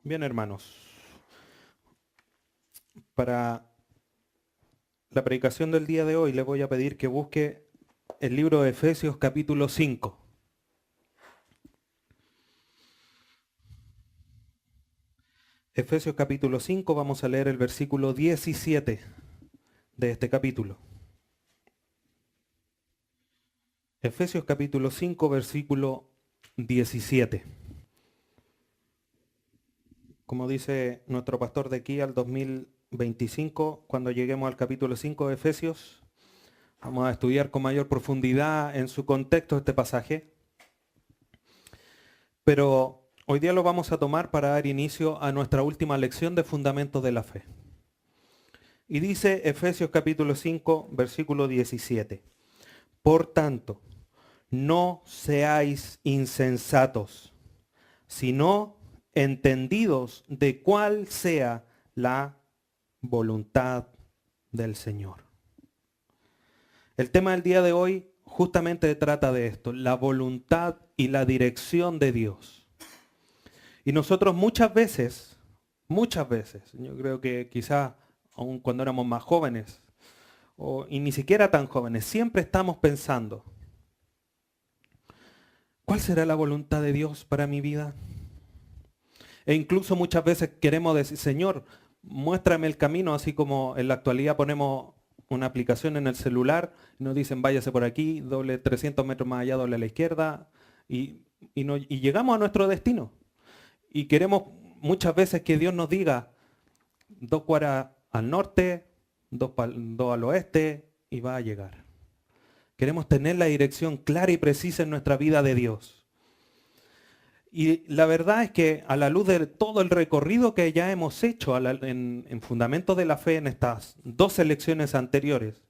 Bien, hermanos, para la predicación del día de hoy le voy a pedir que busque el libro de Efesios capítulo 5. Efesios capítulo 5, vamos a leer el versículo 17 de este capítulo. Efesios capítulo 5, versículo 17. Como dice nuestro pastor de aquí al 2025, cuando lleguemos al capítulo 5 de Efesios, vamos a estudiar con mayor profundidad en su contexto este pasaje. Pero hoy día lo vamos a tomar para dar inicio a nuestra última lección de fundamentos de la fe. Y dice Efesios capítulo 5, versículo 17. Por tanto, no seáis insensatos, sino entendidos de cuál sea la voluntad del Señor. El tema del día de hoy justamente trata de esto, la voluntad y la dirección de Dios. Y nosotros muchas veces, yo creo que quizás aun cuando éramos más jóvenes, y ni siquiera tan jóvenes, siempre estamos pensando, ¿cuál será la voluntad de Dios para mi vida? E incluso muchas veces queremos decir, Señor, muéstrame el camino, así como en la actualidad ponemos una aplicación en el celular, y nos dicen váyase por aquí, doble 300 metros más allá, doble a la izquierda, y llegamos a nuestro destino. Y queremos muchas veces que Dios nos diga 2 cuadras al norte, 2 al oeste, y va a llegar. Queremos tener la dirección clara y precisa en nuestra vida de Dios. Y la verdad es que a la luz de todo el recorrido que ya hemos hecho en Fundamentos de la Fe en estas 2 lecciones anteriores,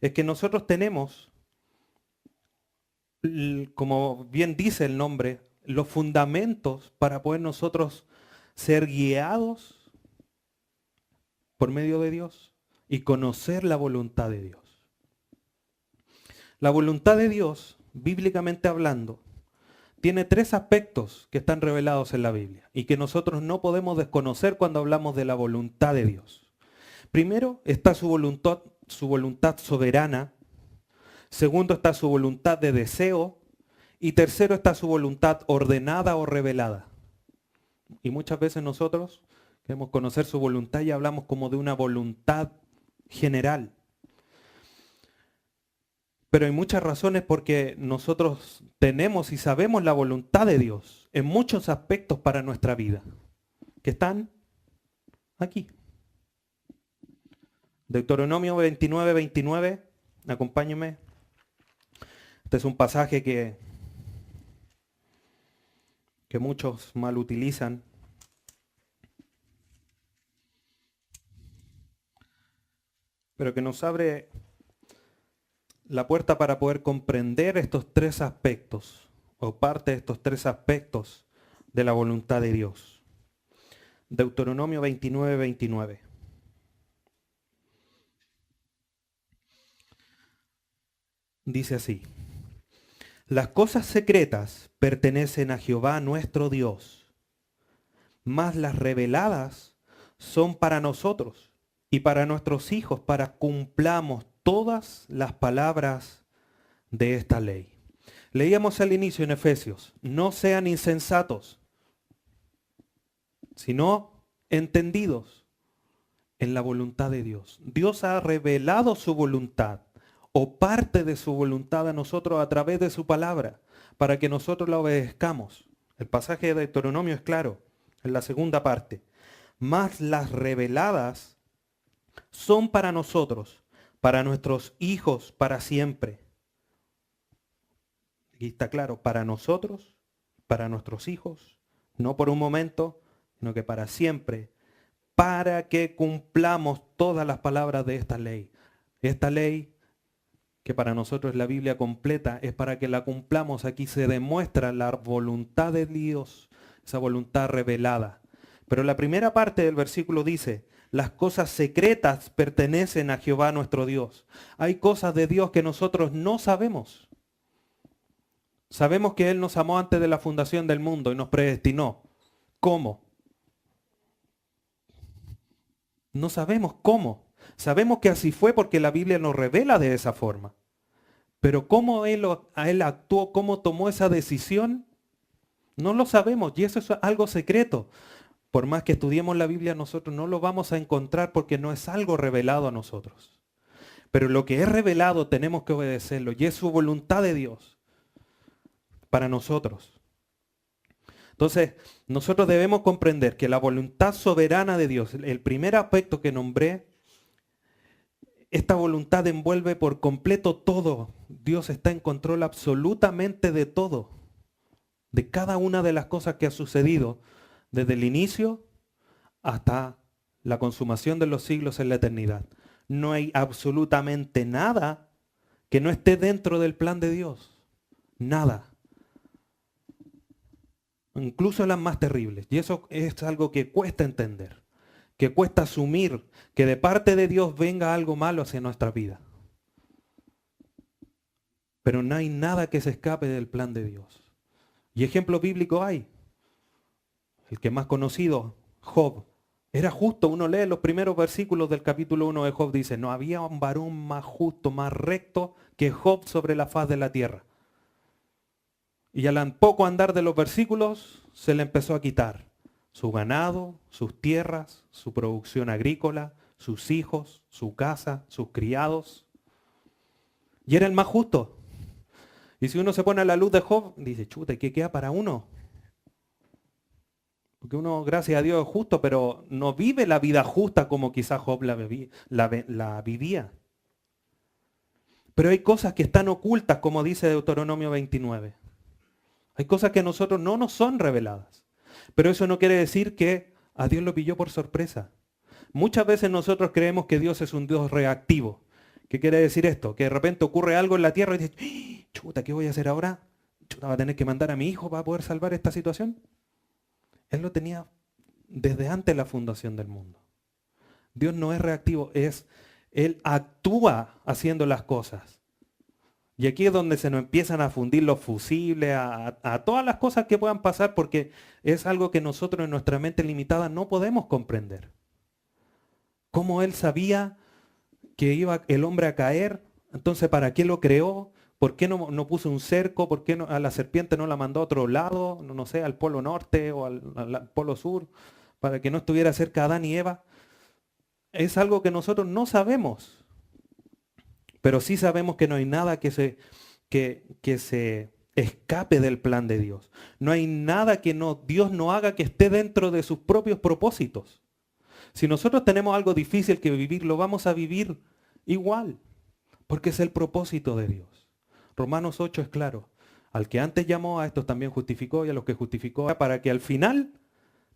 es que nosotros tenemos, como bien dice el nombre, los fundamentos para poder nosotros ser guiados por medio de Dios y conocer la voluntad de Dios. La voluntad de Dios, bíblicamente hablando, tiene 3 aspectos que están revelados en la Biblia y que nosotros no podemos desconocer cuando hablamos de la voluntad de Dios. Primero está su voluntad soberana. Segundo está su voluntad de deseo. Y tercero está su voluntad ordenada o revelada. Y muchas veces nosotros queremos conocer su voluntad y hablamos como de una voluntad general. Pero hay muchas razones porque nosotros tenemos y sabemos la voluntad de Dios en muchos aspectos para nuestra vida, que están aquí. Deuteronomio 29, 29, acompáñenme. Este es un pasaje que muchos mal utilizan. Pero que nos abre la puerta para poder comprender estos 3 aspectos, o parte de estos 3 aspectos de la voluntad de Dios. Deuteronomio 29, 29. Dice así: las cosas secretas pertenecen a Jehová nuestro Dios, mas las reveladas son para nosotros y para nuestros hijos, para cumplamos todas las palabras de esta ley. Leíamos al inicio en Efesios, no sean insensatos, sino entendidos en la voluntad de Dios. Dios ha revelado su voluntad o parte de su voluntad a nosotros a través de su palabra, para que nosotros la obedezcamos. El pasaje de Deuteronomio es claro, en la segunda parte. Mas las reveladas son para nosotros, para nuestros hijos, para siempre. Aquí está claro, para nosotros, para nuestros hijos, no por un momento, sino que para siempre, para que cumplamos todas las palabras de esta ley. Esta ley, que para nosotros es la Biblia completa, es para que la cumplamos. Aquí se demuestra la voluntad de Dios, esa voluntad revelada. Pero la primera parte del versículo dice, las cosas secretas pertenecen a Jehová nuestro Dios. Hay cosas de Dios que nosotros no sabemos. Sabemos que Él nos amó antes de la fundación del mundo y nos predestinó. ¿Cómo? No sabemos cómo. Sabemos que así fue porque la Biblia nos revela de esa forma. Pero cómo él actuó, cómo tomó esa decisión, no lo sabemos y eso es algo secreto. Por más que estudiemos la Biblia, nosotros no lo vamos a encontrar porque no es algo revelado a nosotros. Pero lo que es revelado tenemos que obedecerlo y es su voluntad de Dios para nosotros. Entonces, nosotros debemos comprender que la voluntad soberana de Dios, el primer aspecto que nombré, esta voluntad envuelve por completo todo. Dios está en control absolutamente de todo, de cada una de las cosas que ha sucedido, desde el inicio hasta la consumación de los siglos en la eternidad. No hay absolutamente nada que no esté dentro del plan de Dios. Nada. Incluso las más terribles. Y eso es algo que cuesta entender, que cuesta asumir que de parte de Dios venga algo malo hacia nuestra vida. Pero no hay nada que se escape del plan de Dios. Y ejemplos bíblicos hay. El que más conocido, Job. Era justo, uno lee los primeros versículos del capítulo 1 de Job, dice, no había un varón más justo, más recto que Job sobre la faz de la tierra. Y al poco andar de los versículos se le empezó a quitar su ganado, sus tierras, su producción agrícola, sus hijos, su casa, sus criados. Y era el más justo. Y si uno se pone a la luz de Job, dice, chuta, ¿qué queda para uno? Porque uno, gracias a Dios, es justo, pero no vive la vida justa como quizás Job la vivía. Pero hay cosas que están ocultas, como dice Deuteronomio 29. Hay cosas que a nosotros no nos son reveladas. Pero eso no quiere decir que a Dios lo pilló por sorpresa. Muchas veces nosotros creemos que Dios es un Dios reactivo. ¿Qué quiere decir esto? Que de repente ocurre algo en la tierra y dices, ¡ah! Chuta, ¿qué voy a hacer ahora? Chuta, ¿va a tener que mandar a mi hijo para poder salvar esta situación? Él lo tenía desde antes de la fundación del mundo. Dios no es reactivo, Él actúa haciendo las cosas. Y aquí es donde se nos empiezan a fundir los fusibles, a todas las cosas que puedan pasar, porque es algo que nosotros en nuestra mente limitada no podemos comprender. ¿Cómo Él sabía que iba el hombre a caer? Entonces, ¿para qué lo creó? ¿Por qué no puso un cerco? ¿Por qué a la serpiente no la mandó a otro lado? No sé, al polo norte o al polo sur, para que no estuviera cerca Adán y Eva. Es algo que nosotros no sabemos. Pero sí sabemos que no hay nada que se escape del plan de Dios. No hay nada que Dios no haga que esté dentro de sus propios propósitos. Si nosotros tenemos algo difícil que vivir, lo vamos a vivir igual, porque es el propósito de Dios. Romanos 8 es claro. Al que antes llamó, a estos también justificó, y a los que justificó, para que al final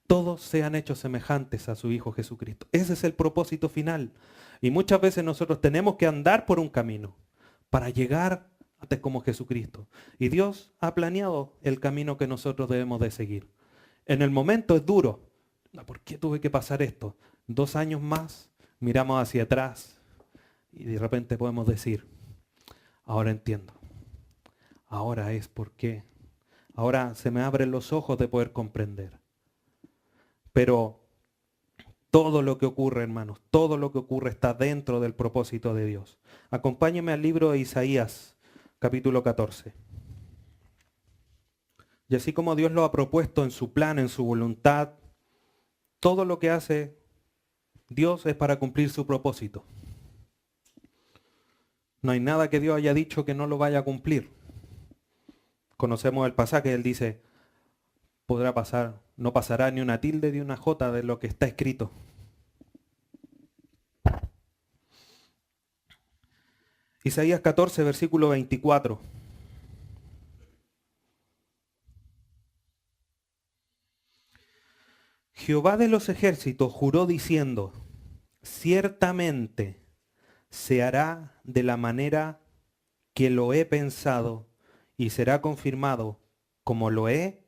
todos sean hechos semejantes a su Hijo Jesucristo. Ese es el propósito final. Y muchas veces nosotros tenemos que andar por un camino para llegar a como Jesucristo. Y Dios ha planeado el camino que nosotros debemos de seguir. En el momento es duro. ¿Por qué tuve que pasar esto? 2 años más, miramos hacia atrás y de repente podemos decir, ahora entiendo. Ahora es por qué. Ahora se me abren los ojos de poder comprender. Pero todo lo que ocurre, hermanos, todo lo que ocurre está dentro del propósito de Dios. Acompáñenme al libro de Isaías, capítulo 14. Y así como Dios lo ha propuesto en su plan, en su voluntad, todo lo que hace Dios es para cumplir su propósito. No hay nada que Dios haya dicho que no lo vaya a cumplir. Conocemos el pasaje, Él dice, podrá pasar, no pasará ni una tilde ni una jota de lo que está escrito. Isaías 14, versículo 24. Jehová de los ejércitos juró diciendo, ciertamente se hará de la manera que lo he pensado y será confirmado como lo he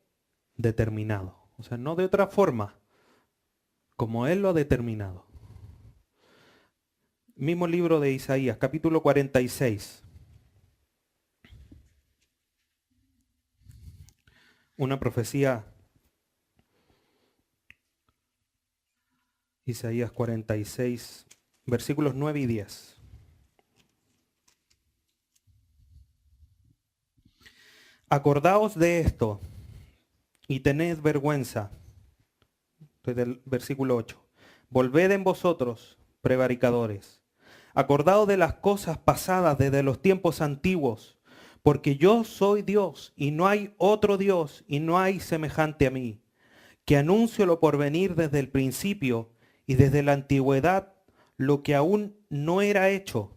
determinado. O sea, no de otra forma, como Él lo ha determinado. Mismo libro de Isaías, capítulo 46. Una profecía Isaías 46, versículos 9 y 10. Acordaos de esto y tened vergüenza. Desde el versículo 8. Volved en vosotros, prevaricadores. Acordaos de las cosas pasadas desde los tiempos antiguos, porque yo soy Dios y no hay otro Dios y no hay semejante a mí, que anuncio lo porvenir desde el principio y desde la antigüedad lo que aún no era hecho,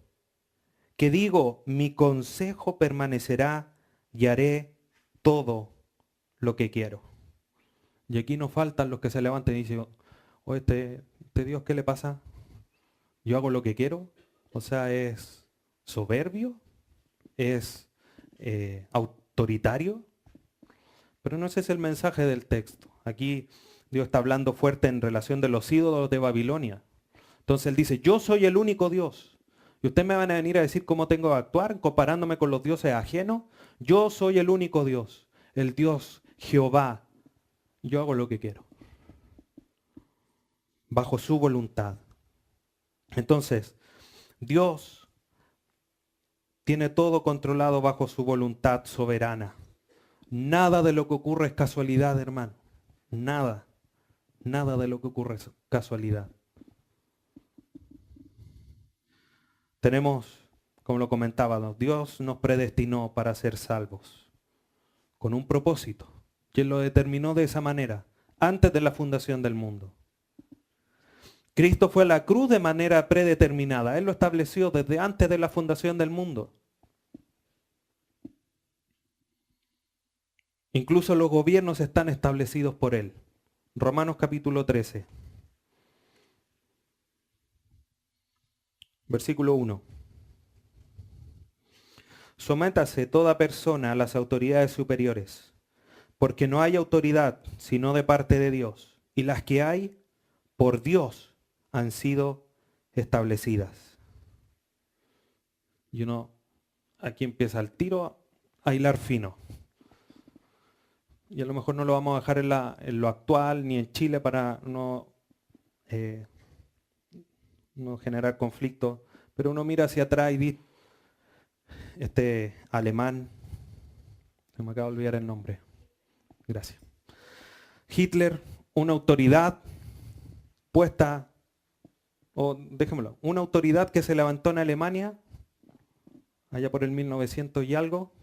que digo, mi consejo permanecerá y haré todo lo que quiero. Y aquí nos faltan los que se levanten y dicen, oh, este Dios, ¿qué le pasa? Yo hago lo que quiero. O sea, es soberbio, es autoritario. Pero no ese es el mensaje del texto. Aquí Dios está hablando fuerte en relación de los ídolos de Babilonia. Entonces Él dice, yo soy el único Dios. Y ustedes me van a venir a decir cómo tengo que actuar, comparándome con los dioses ajenos. Yo soy el único Dios, el Dios Jehová. Yo hago lo que quiero, bajo su voluntad. Entonces, Dios tiene todo controlado bajo su voluntad soberana. Nada de lo que ocurre es casualidad, hermano. Nada de lo que ocurre es casualidad. Tenemos, como lo comentábamos, Dios nos predestinó para ser salvos, con un propósito. Y Él lo determinó de esa manera, antes de la fundación del mundo. Cristo fue a la cruz de manera predeterminada. Él lo estableció desde antes de la fundación del mundo. Incluso los gobiernos están establecidos por Él. Romanos capítulo 13. Versículo 1. Sométase toda persona a las autoridades superiores, porque no hay autoridad sino de parte de Dios, y las que hay, por Dios, han sido establecidas. Y uno, aquí empieza el tiro a hilar fino. Y a lo mejor no lo vamos a dejar en lo actual ni en Chile para no generar conflicto, pero uno mira hacia atrás y dice, este alemán, se me acaba de olvidar el nombre, gracias. Hitler, una autoridad puesta, o déjemelo, una autoridad que se levantó en Alemania, allá por el 1900 y algo,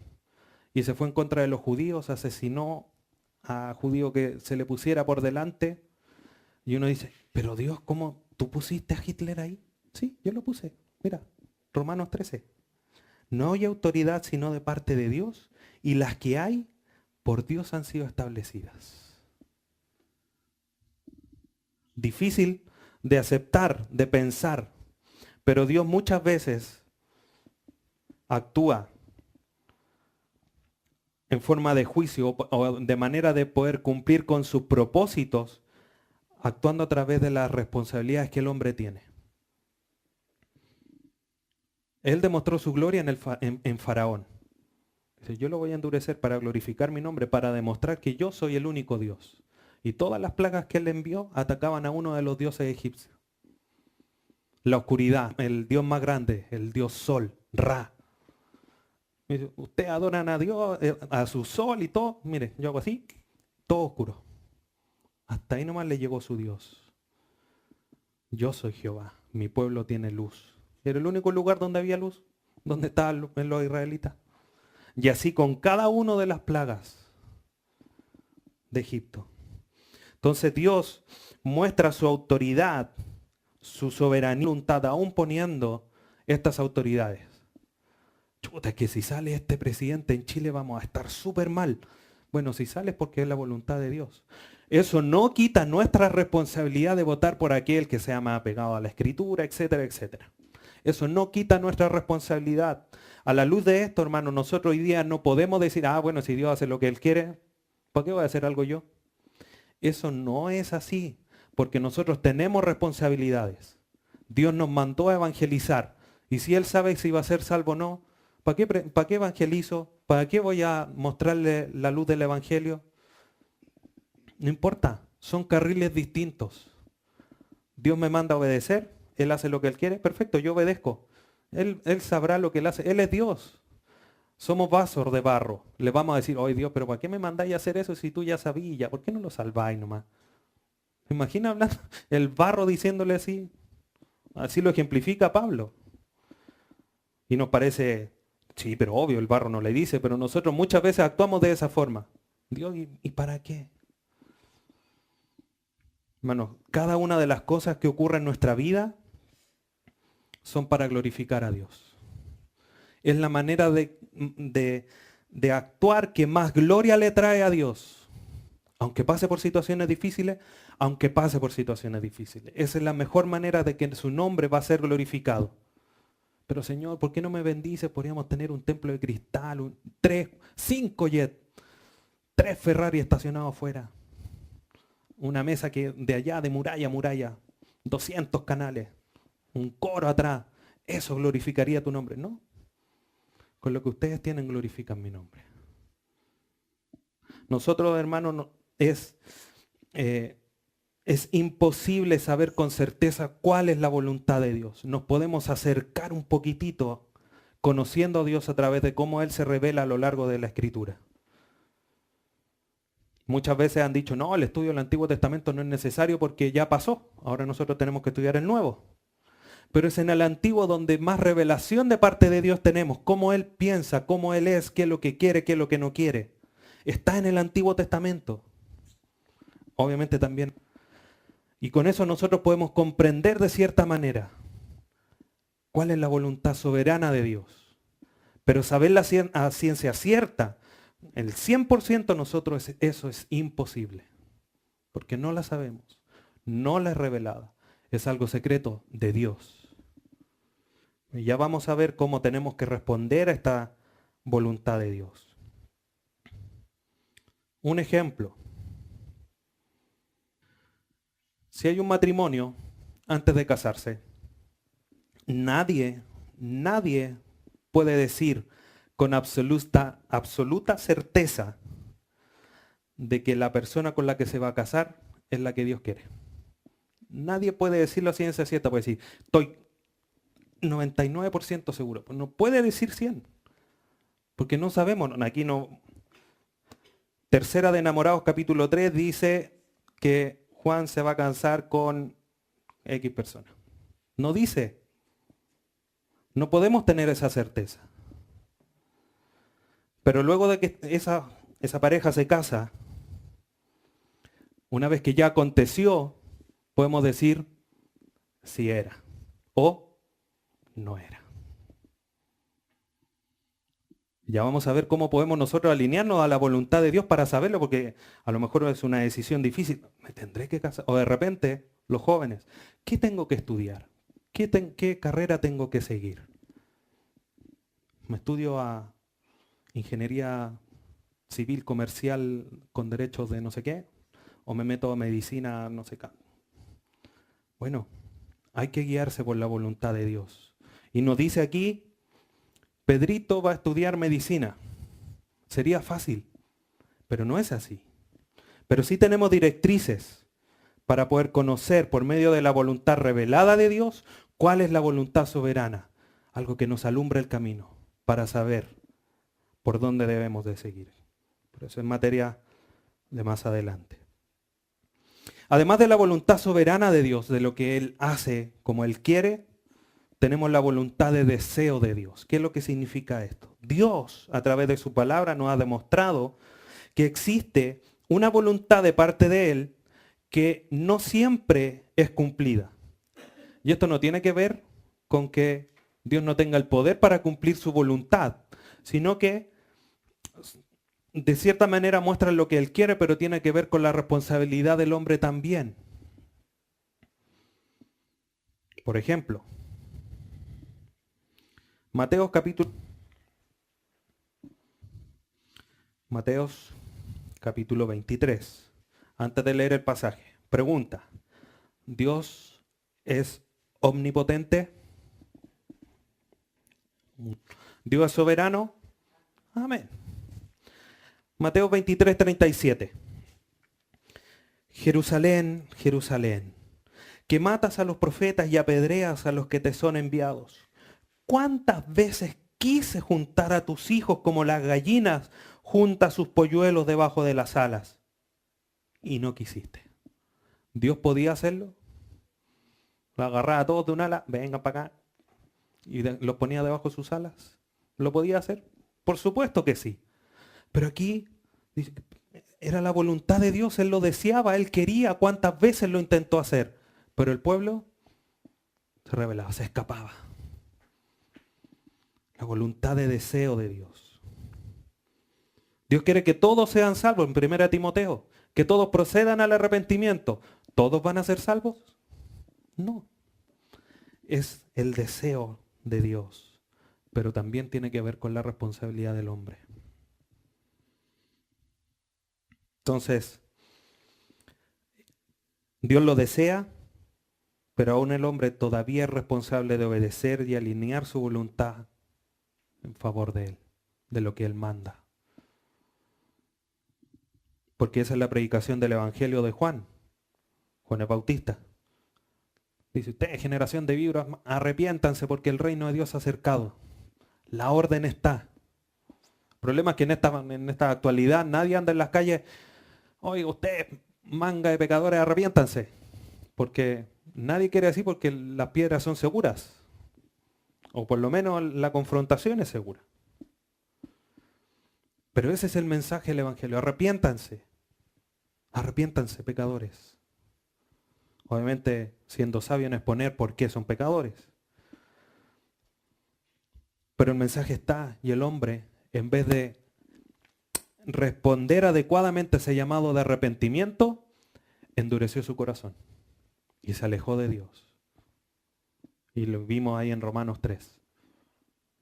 y se fue en contra de los judíos, asesinó a judío que se le pusiera por delante, y uno dice, pero Dios, ¿cómo tú pusiste a Hitler ahí? Sí, yo lo puse, mira, Romanos 13. No hay autoridad sino de parte de Dios, y las que hay, por Dios han sido establecidas. Difícil de aceptar, de pensar, pero Dios muchas veces actúa en forma de juicio o de manera de poder cumplir con sus propósitos, actuando a través de las responsabilidades que el hombre tiene. Él demostró su gloria en Faraón. Dice, yo lo voy a endurecer para glorificar mi nombre, para demostrar que yo soy el único Dios. Y todas las plagas que él envió atacaban a uno de los dioses egipcios. La oscuridad, el dios más grande, el dios Sol, Ra. Ustedes adoran a Dios, a su sol y todo. Mire, yo hago así, todo oscuro. Hasta ahí nomás le llegó su Dios. Yo soy Jehová, mi pueblo tiene luz. Era el único lugar donde había luz, donde estaban los israelitas. Y así con cada una de las plagas de Egipto. Entonces Dios muestra su autoridad, su soberanía, voluntad, aún poniendo estas autoridades. Chuta, es que si sale este presidente en Chile vamos a estar súper mal. Bueno, si sale es porque es la voluntad de Dios. Eso no quita nuestra responsabilidad de votar por aquel que sea más apegado a la Escritura, etcétera, etcétera. Eso no quita nuestra responsabilidad. A la luz de esto, hermano, nosotros hoy día no podemos decir, bueno, si Dios hace lo que Él quiere, ¿por qué voy a hacer algo yo? Eso no es así, porque nosotros tenemos responsabilidades. Dios nos mandó a evangelizar. Y si Él sabe si va a ser salvo o no, ¿para qué evangelizo? ¿Para qué voy a mostrarle la luz del Evangelio? No importa, son carriles distintos. Dios me manda a obedecer, Él hace lo que Él quiere, perfecto, yo obedezco. Él sabrá lo que Él hace, Él es Dios. Somos vasos de barro. Le vamos a decir, oye Dios, pero ¿para qué me mandáis a hacer eso si tú ya sabías? ¿Por qué no lo salváis nomás? ¿Me imagina hablando el barro diciéndole así? Así lo ejemplifica Pablo. Y nos parece, sí, pero obvio, el barro no le dice, pero nosotros muchas veces actuamos de esa forma. Dios, ¿y para qué? Hermanos, cada una de las cosas que ocurren en nuestra vida son para glorificar a Dios. Es la manera de actuar que más gloria le trae a Dios. Aunque pase por situaciones difíciles, aunque pase por situaciones difíciles. Esa es la mejor manera de que su nombre va a ser glorificado. Pero Señor, ¿por qué no me bendices? Podríamos tener un templo de cristal, 5 jets, 3 Ferrari estacionados afuera. Una mesa que de allá, de muralla a muralla, 200 canales, un coro atrás. Eso glorificaría tu nombre. No. Con lo que ustedes tienen glorifican mi nombre. Nosotros, hermanos, es imposible saber con certeza cuál es la voluntad de Dios. Nos podemos acercar un poquitito conociendo a Dios a través de cómo Él se revela a lo largo de la Escritura. Muchas veces han dicho, no, el estudio del Antiguo Testamento no es necesario porque ya pasó. Ahora nosotros tenemos que estudiar el Nuevo. Pero es en el Antiguo donde más revelación de parte de Dios tenemos. Cómo Él piensa, cómo Él es, qué es lo que quiere, qué es lo que no quiere. Está en el Antiguo Testamento. Obviamente también. Y con eso nosotros podemos comprender de cierta manera cuál es la voluntad soberana de Dios. Pero saberla a ciencia cierta, el 100% nosotros eso es imposible. Porque no la sabemos, no la es revelada. Es algo secreto de Dios. Y ya vamos a ver cómo tenemos que responder a esta voluntad de Dios. Un ejemplo. Si hay un matrimonio antes de casarse, nadie puede decir con absoluta certeza de que la persona con la que se va a casar es la que Dios quiere. Nadie puede decirlo a ciencia cierta, puede decir, estoy 99% seguro. Pues no puede decir 100%, porque no sabemos, aquí no. Tercera de Enamorados, capítulo 3, dice que Juan se va a casar con X persona. No dice. No podemos tener esa certeza. Pero luego de que esa pareja se casa, una vez que ya aconteció, podemos decir si era o no era. Ya vamos a ver cómo podemos nosotros alinearnos a la voluntad de Dios para saberlo, porque a lo mejor es una decisión difícil. ¿Me tendré que casar? O de repente, los jóvenes, ¿qué tengo que estudiar? ¿Qué carrera tengo que seguir? ¿Me estudio a ingeniería civil comercial con derechos de no sé qué? ¿O me meto a medicina no sé qué? Bueno, hay que guiarse por la voluntad de Dios. Y nos dice aquí, Pedrito va a estudiar medicina. Sería fácil, pero no es así. Pero sí tenemos directrices para poder conocer por medio de la voluntad revelada de Dios cuál es la voluntad soberana. Algo que nos alumbra el camino para saber por dónde debemos de seguir. Por eso es materia de más adelante. Además de la voluntad soberana de Dios, de lo que Él hace como Él quiere, tenemos la voluntad de deseo de Dios. ¿Qué es lo que significa esto? Dios, a través de su palabra, nos ha demostrado que existe una voluntad de parte de Él que no siempre es cumplida. Y esto no tiene que ver con que Dios no tenga el poder para cumplir su voluntad, sino que de cierta manera muestra lo que Él quiere, pero tiene que ver con la responsabilidad del hombre también. Por ejemplo, Mateos capítulo 23. Antes de leer el pasaje, pregunta, ¿Dios es omnipotente? ¿Dios es soberano? Amén. Mateo 23, 37. Jerusalén, Jerusalén, que matas a los profetas y apedreas a los que te son enviados. ¿Cuántas veces quise juntar a tus hijos como las gallinas junta sus polluelos debajo de las alas? Y no quisiste. ¿Dios podía hacerlo? Lo agarraba a todos de un ala, vengan para acá, y los ponía debajo de sus alas. ¿Lo podía hacer? Por supuesto que sí. Pero aquí dice, era la voluntad de Dios, Él lo deseaba, Él quería, cuántas veces lo intentó hacer. Pero el pueblo se rebelaba, se escapaba. La voluntad de deseo de Dios. Dios quiere que todos sean salvos, en 1 Timoteo, que todos procedan al arrepentimiento. ¿Todos van a ser salvos? No. Es el deseo de Dios, pero también tiene que ver con la responsabilidad del hombre. Entonces, Dios lo desea, pero aún el hombre todavía es responsable de obedecer y alinear su voluntad en favor de Él, de lo que Él manda. Porque esa es la predicación del Evangelio de Juan el Bautista. Dice, ustedes, generación de víboras, arrepiéntanse porque el reino de Dios se ha acercado. La orden está. El problema es que en esta actualidad nadie anda en las calles, oiga, ustedes, manga de pecadores, arrepiéntanse. Porque nadie quiere decir porque las piedras son seguras. O por lo menos la confrontación es segura. Pero ese es el mensaje del Evangelio. Arrepiéntanse. Arrepiéntanse, pecadores. Obviamente, siendo sabio en exponer por qué son pecadores. Pero el mensaje está, y el hombre, en vez de responder adecuadamente a ese llamado de arrepentimiento, endureció su corazón y se alejó de Dios. Y lo vimos ahí en Romanos 3.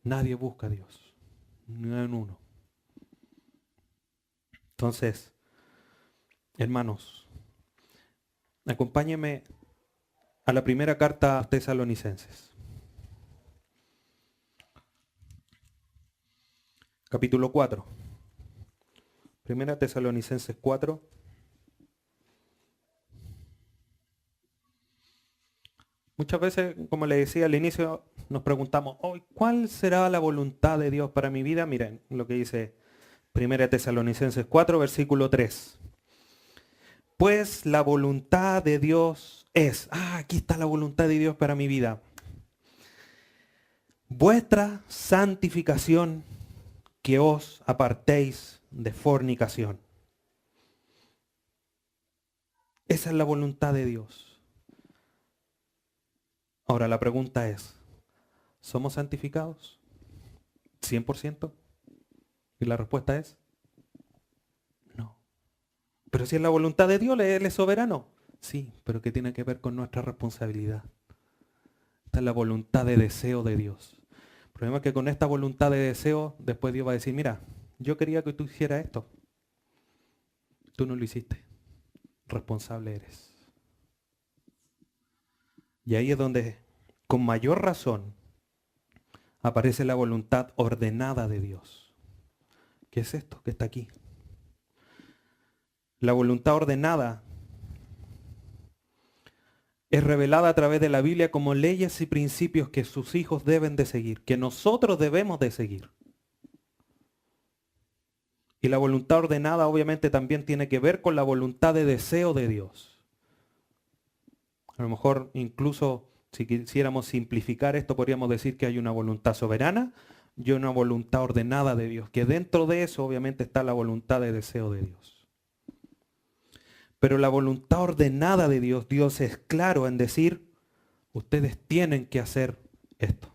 Nadie busca a Dios, ni en uno. Entonces, hermanos, acompáñenme a la primera carta a Tesalonicenses. Capítulo 4. Primera Tesalonicenses 4. Muchas veces, como le decía al inicio, nos preguntamos, ¿cuál será la voluntad de Dios para mi vida? Miren lo que dice Primera Tesalonicenses 4, versículo 3. Pues la voluntad de Dios es, aquí está la voluntad de Dios para mi vida. Vuestra santificación, que os apartéis de fornicación. Esa es la voluntad de Dios. Ahora la pregunta es, ¿somos santificados? ¿100%? Y la respuesta es, no. Pero si es la voluntad de Dios, Él es soberano. Sí, pero que tiene que ver con nuestra responsabilidad. Esta es la voluntad de deseo de Dios. El problema es que con esta voluntad de deseo, después Dios va a decir, mira, yo quería que tú hicieras esto. Tú no lo hiciste. Responsable eres. Y ahí es donde, con mayor razón, aparece la voluntad ordenada de Dios. ¿Qué es esto que está aquí? La voluntad ordenada es revelada a través de la Biblia como leyes y principios que sus hijos deben de seguir, que nosotros debemos de seguir. Y la voluntad ordenada obviamente también tiene que ver con la voluntad de deseo de Dios. A lo mejor incluso si quisiéramos simplificar esto, podríamos decir que hay una voluntad soberana y una voluntad ordenada de Dios, que dentro de eso obviamente está la voluntad de deseo de Dios. Pero la voluntad ordenada de Dios, Dios es claro en decir, ustedes tienen que hacer esto,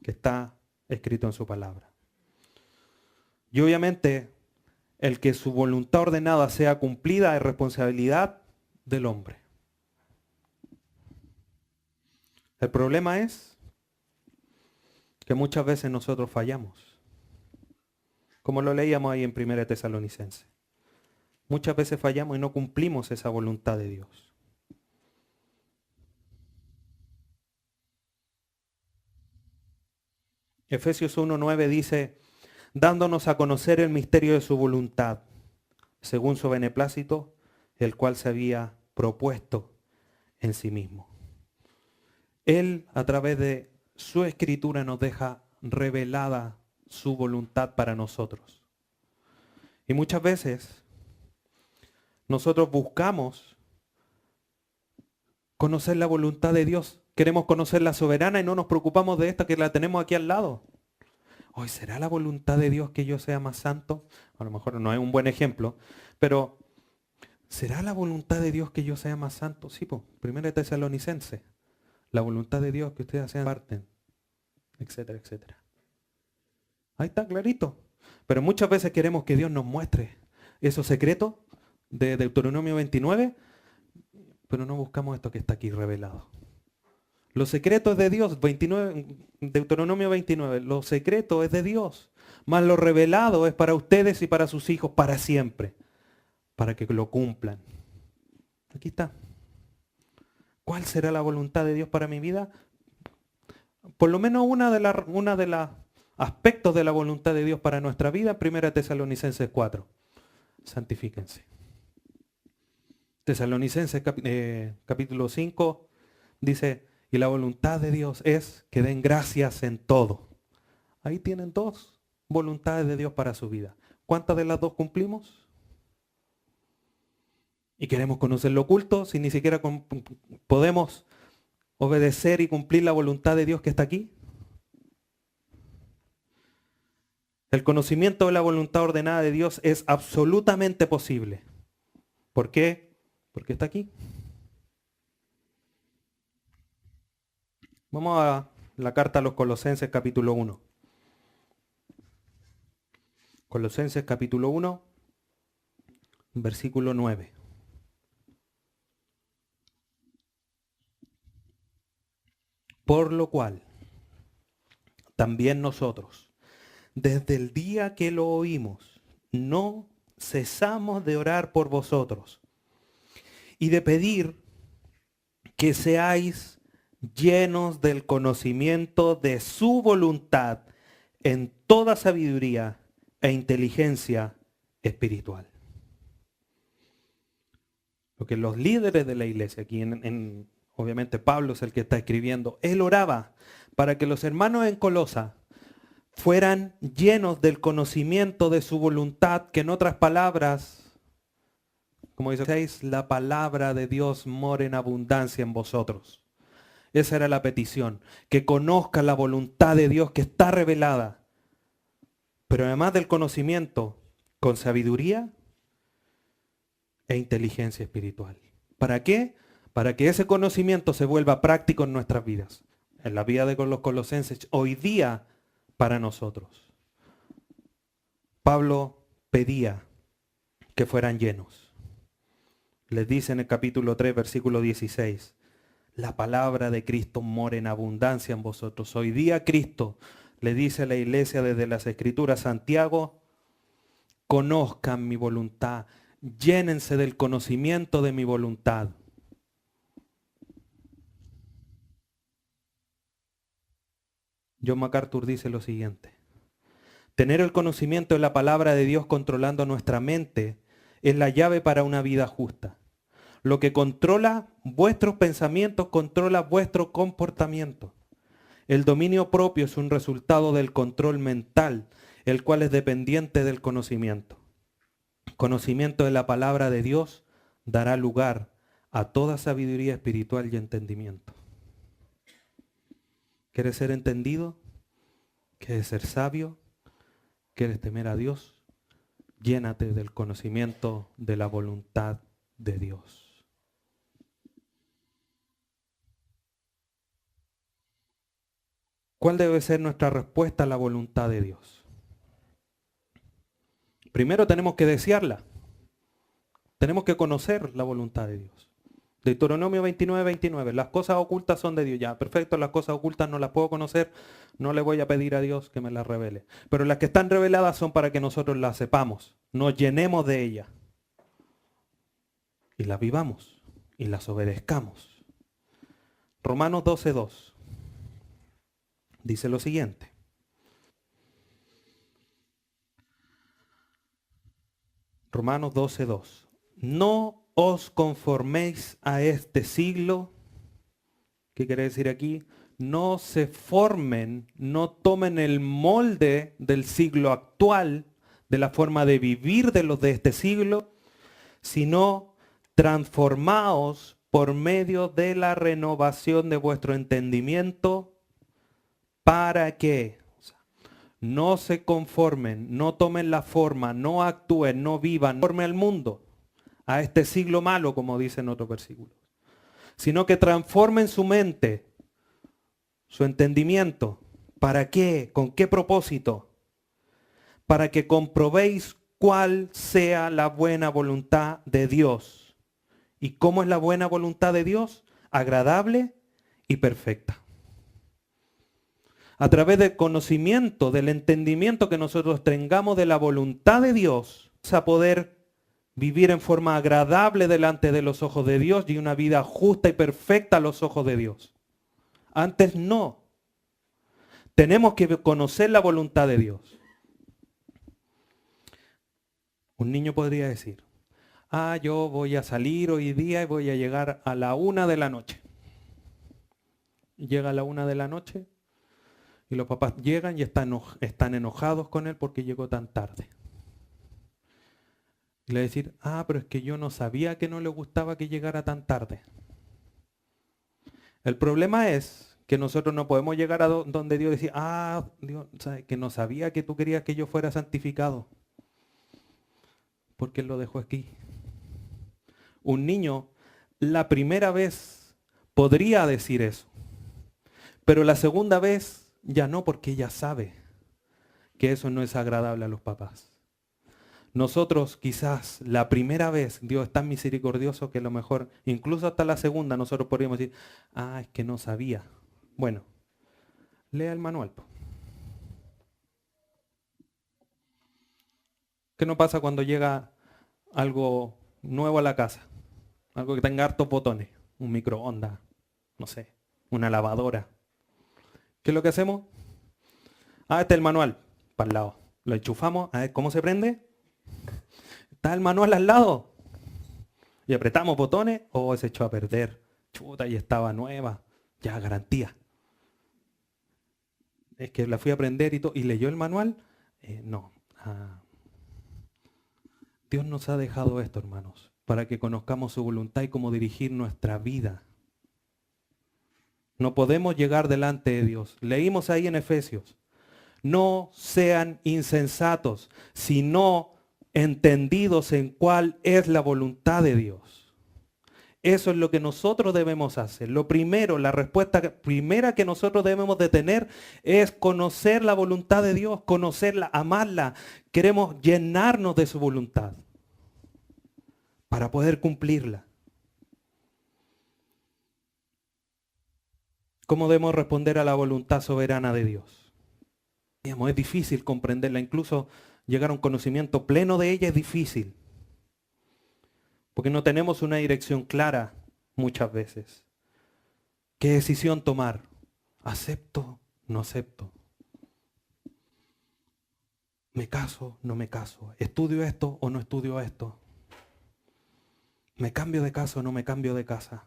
que está escrito en su palabra. Y obviamente el que su voluntad ordenada sea cumplida es responsabilidad del hombre. El problema es que muchas veces nosotros fallamos. Como lo leíamos ahí en 1 Tesalonicenses. Muchas veces fallamos y no cumplimos esa voluntad de Dios. Efesios 1:9 dice, dándonos a conocer el misterio de su voluntad, según su beneplácito, el cual se había propuesto en sí mismo. Él, a través de su escritura, nos deja revelada su voluntad para nosotros. Y muchas veces nosotros buscamos conocer la voluntad de Dios. Queremos conocer la soberana y no nos preocupamos de esta que la tenemos aquí al lado. Hoy, ¿será la voluntad de Dios que yo sea más santo? A lo mejor no es un buen ejemplo, pero ¿será la voluntad de Dios que yo sea más santo? Sí, pues, 1 Tesalonicenses. La voluntad de Dios que ustedes sean parten, etcétera, etcétera. Ahí está clarito. Pero muchas veces queremos que Dios nos muestre esos secretos de Deuteronomio 29, pero no buscamos esto que está aquí revelado. Los secretos de Dios, Deuteronomio 29, los secretos es de Dios, más lo revelado es para ustedes y para sus hijos para siempre, para que lo cumplan. Aquí está. ¿Cuál será la voluntad de Dios para mi vida? Por lo menos una de las aspectos de la voluntad de Dios para nuestra vida, 1 Tesalonicenses 4. Santifíquense. Tesalonicenses capítulo 5 dice, y la voluntad de Dios es que den gracias en todo. Ahí tienen dos voluntades de Dios para su vida. ¿Cuántas de las dos cumplimos? Y queremos conocer lo oculto, si ni siquiera podemos obedecer y cumplir la voluntad de Dios que está aquí. El conocimiento de la voluntad ordenada de Dios es absolutamente posible. ¿Por qué? Porque está aquí. Vamos a la carta a los Colosenses capítulo 1. Colosenses capítulo 1, versículo 9. Por lo cual, también nosotros, desde el día que lo oímos, no cesamos de orar por vosotros y de pedir que seáis llenos del conocimiento de su voluntad en toda sabiduría e inteligencia espiritual. Lo que los líderes de la iglesia, aquí obviamente Pablo es el que está escribiendo, él oraba para que los hermanos en Colosa fueran llenos del conocimiento de su voluntad, que en otras palabras, como dice, la palabra de Dios mora en abundancia en vosotros. Esa era la petición, que conozca la voluntad de Dios que está revelada. Pero además del conocimiento, con sabiduría e inteligencia espiritual. ¿Para qué? Para que ese conocimiento se vuelva práctico en nuestras vidas. En la vida de los colosenses, hoy día para nosotros. Pablo pedía que fueran llenos. Les dice en el capítulo 3, versículo 16, la palabra de Cristo mora en abundancia en vosotros. Hoy día Cristo le dice a la iglesia desde las Escrituras, Santiago, conozcan mi voluntad, llénense del conocimiento de mi voluntad. John MacArthur dice lo siguiente, tener el conocimiento de la palabra de Dios controlando nuestra mente es la llave para una vida justa. Lo que controla vuestros pensamientos controla vuestro comportamiento. El dominio propio es un resultado del control mental, el cual es dependiente del conocimiento. Conocimiento de la palabra de Dios dará lugar a toda sabiduría espiritual y entendimiento. ¿Quieres ser entendido? ¿Quieres ser sabio? ¿Quieres temer a Dios? Llénate del conocimiento de la voluntad de Dios. ¿Cuál debe ser nuestra respuesta a la voluntad de Dios? Primero tenemos que desearla. Tenemos que conocer la voluntad de Dios. Deuteronomio 29, 29. Las cosas ocultas son de Dios. Ya, perfecto, las cosas ocultas no las puedo conocer. No le voy a pedir a Dios que me las revele. Pero las que están reveladas son para que nosotros las sepamos. Nos llenemos de ellas. Y las vivamos. Y las obedezcamos. Romanos 12, 2. Dice lo siguiente. Romanos 12, 2. No os conforméis a este siglo. ¿Qué quiere decir aquí? No se formen, no tomen el molde del siglo actual, de la forma de vivir de los de este siglo, sino transformaos por medio de la renovación de vuestro entendimiento, para que no se conformen, no tomen la forma, no actúen, no vivan, no conforme al mundo, a este siglo malo, como dice en otros versículos, sino que transformen su mente, su entendimiento. ¿Para qué? ¿Con qué propósito? Para que comprobéis cuál sea la buena voluntad de Dios. ¿Y cómo es la buena voluntad de Dios? Agradable y perfecta. A través del conocimiento, del entendimiento que nosotros tengamos de la voluntad de Dios, vamos a poder vivir en forma agradable delante de los ojos de Dios y una vida justa y perfecta a los ojos de Dios. Antes no. Tenemos que conocer la voluntad de Dios. Un niño podría decir, yo voy a salir hoy día y voy a llegar a la 1 de la noche. Llega a la 1 de la noche y los papás llegan y están enojados con él porque llegó tan tarde. Y le decir, pero es que yo no sabía que no le gustaba que llegara tan tarde. El problema es que nosotros no podemos llegar a donde Dios decía, Dios, ¿sabes? Que no sabía que tú querías que yo fuera santificado. Porque Él lo dejó aquí. Un niño, la primera vez podría decir eso. Pero la segunda vez ya no, porque ella sabe que eso no es agradable a los papás. Nosotros quizás la primera vez, Dios es tan misericordioso que a lo mejor, incluso hasta la segunda, nosotros podríamos decir, es que no sabía. Bueno, lea el manual. ¿Qué nos pasa cuando llega algo nuevo a la casa? Algo que tenga hartos botones, un microondas, no sé, una lavadora. ¿Qué es lo que hacemos? Este es el manual, para el lado. Lo enchufamos, a ver cómo se prende. Está el manual al lado. Y apretamos botones, se echó a perder. Chuta, y estaba nueva. Ya, garantía. Es que la fui a aprender y leyó el manual. No. Dios nos ha dejado esto, hermanos, para que conozcamos su voluntad y cómo dirigir nuestra vida. No podemos llegar delante de Dios. Leímos ahí en Efesios. No sean insensatos, sino entendidos en cuál es la voluntad de Dios. Eso es lo que nosotros debemos hacer. Lo primero, la respuesta primera que nosotros debemos de tener es conocer la voluntad de Dios, conocerla, amarla. Queremos llenarnos de su voluntad para poder cumplirla. ¿Cómo debemos responder a la voluntad soberana de Dios? Es difícil comprenderla, incluso llegar a un conocimiento pleno de ella es difícil. Porque no tenemos una dirección clara muchas veces. ¿Qué decisión tomar? ¿Acepto? ¿No acepto? ¿Me caso? ¿No me caso? ¿Estudio esto o no estudio esto? ¿Me cambio de casa o no me cambio de casa?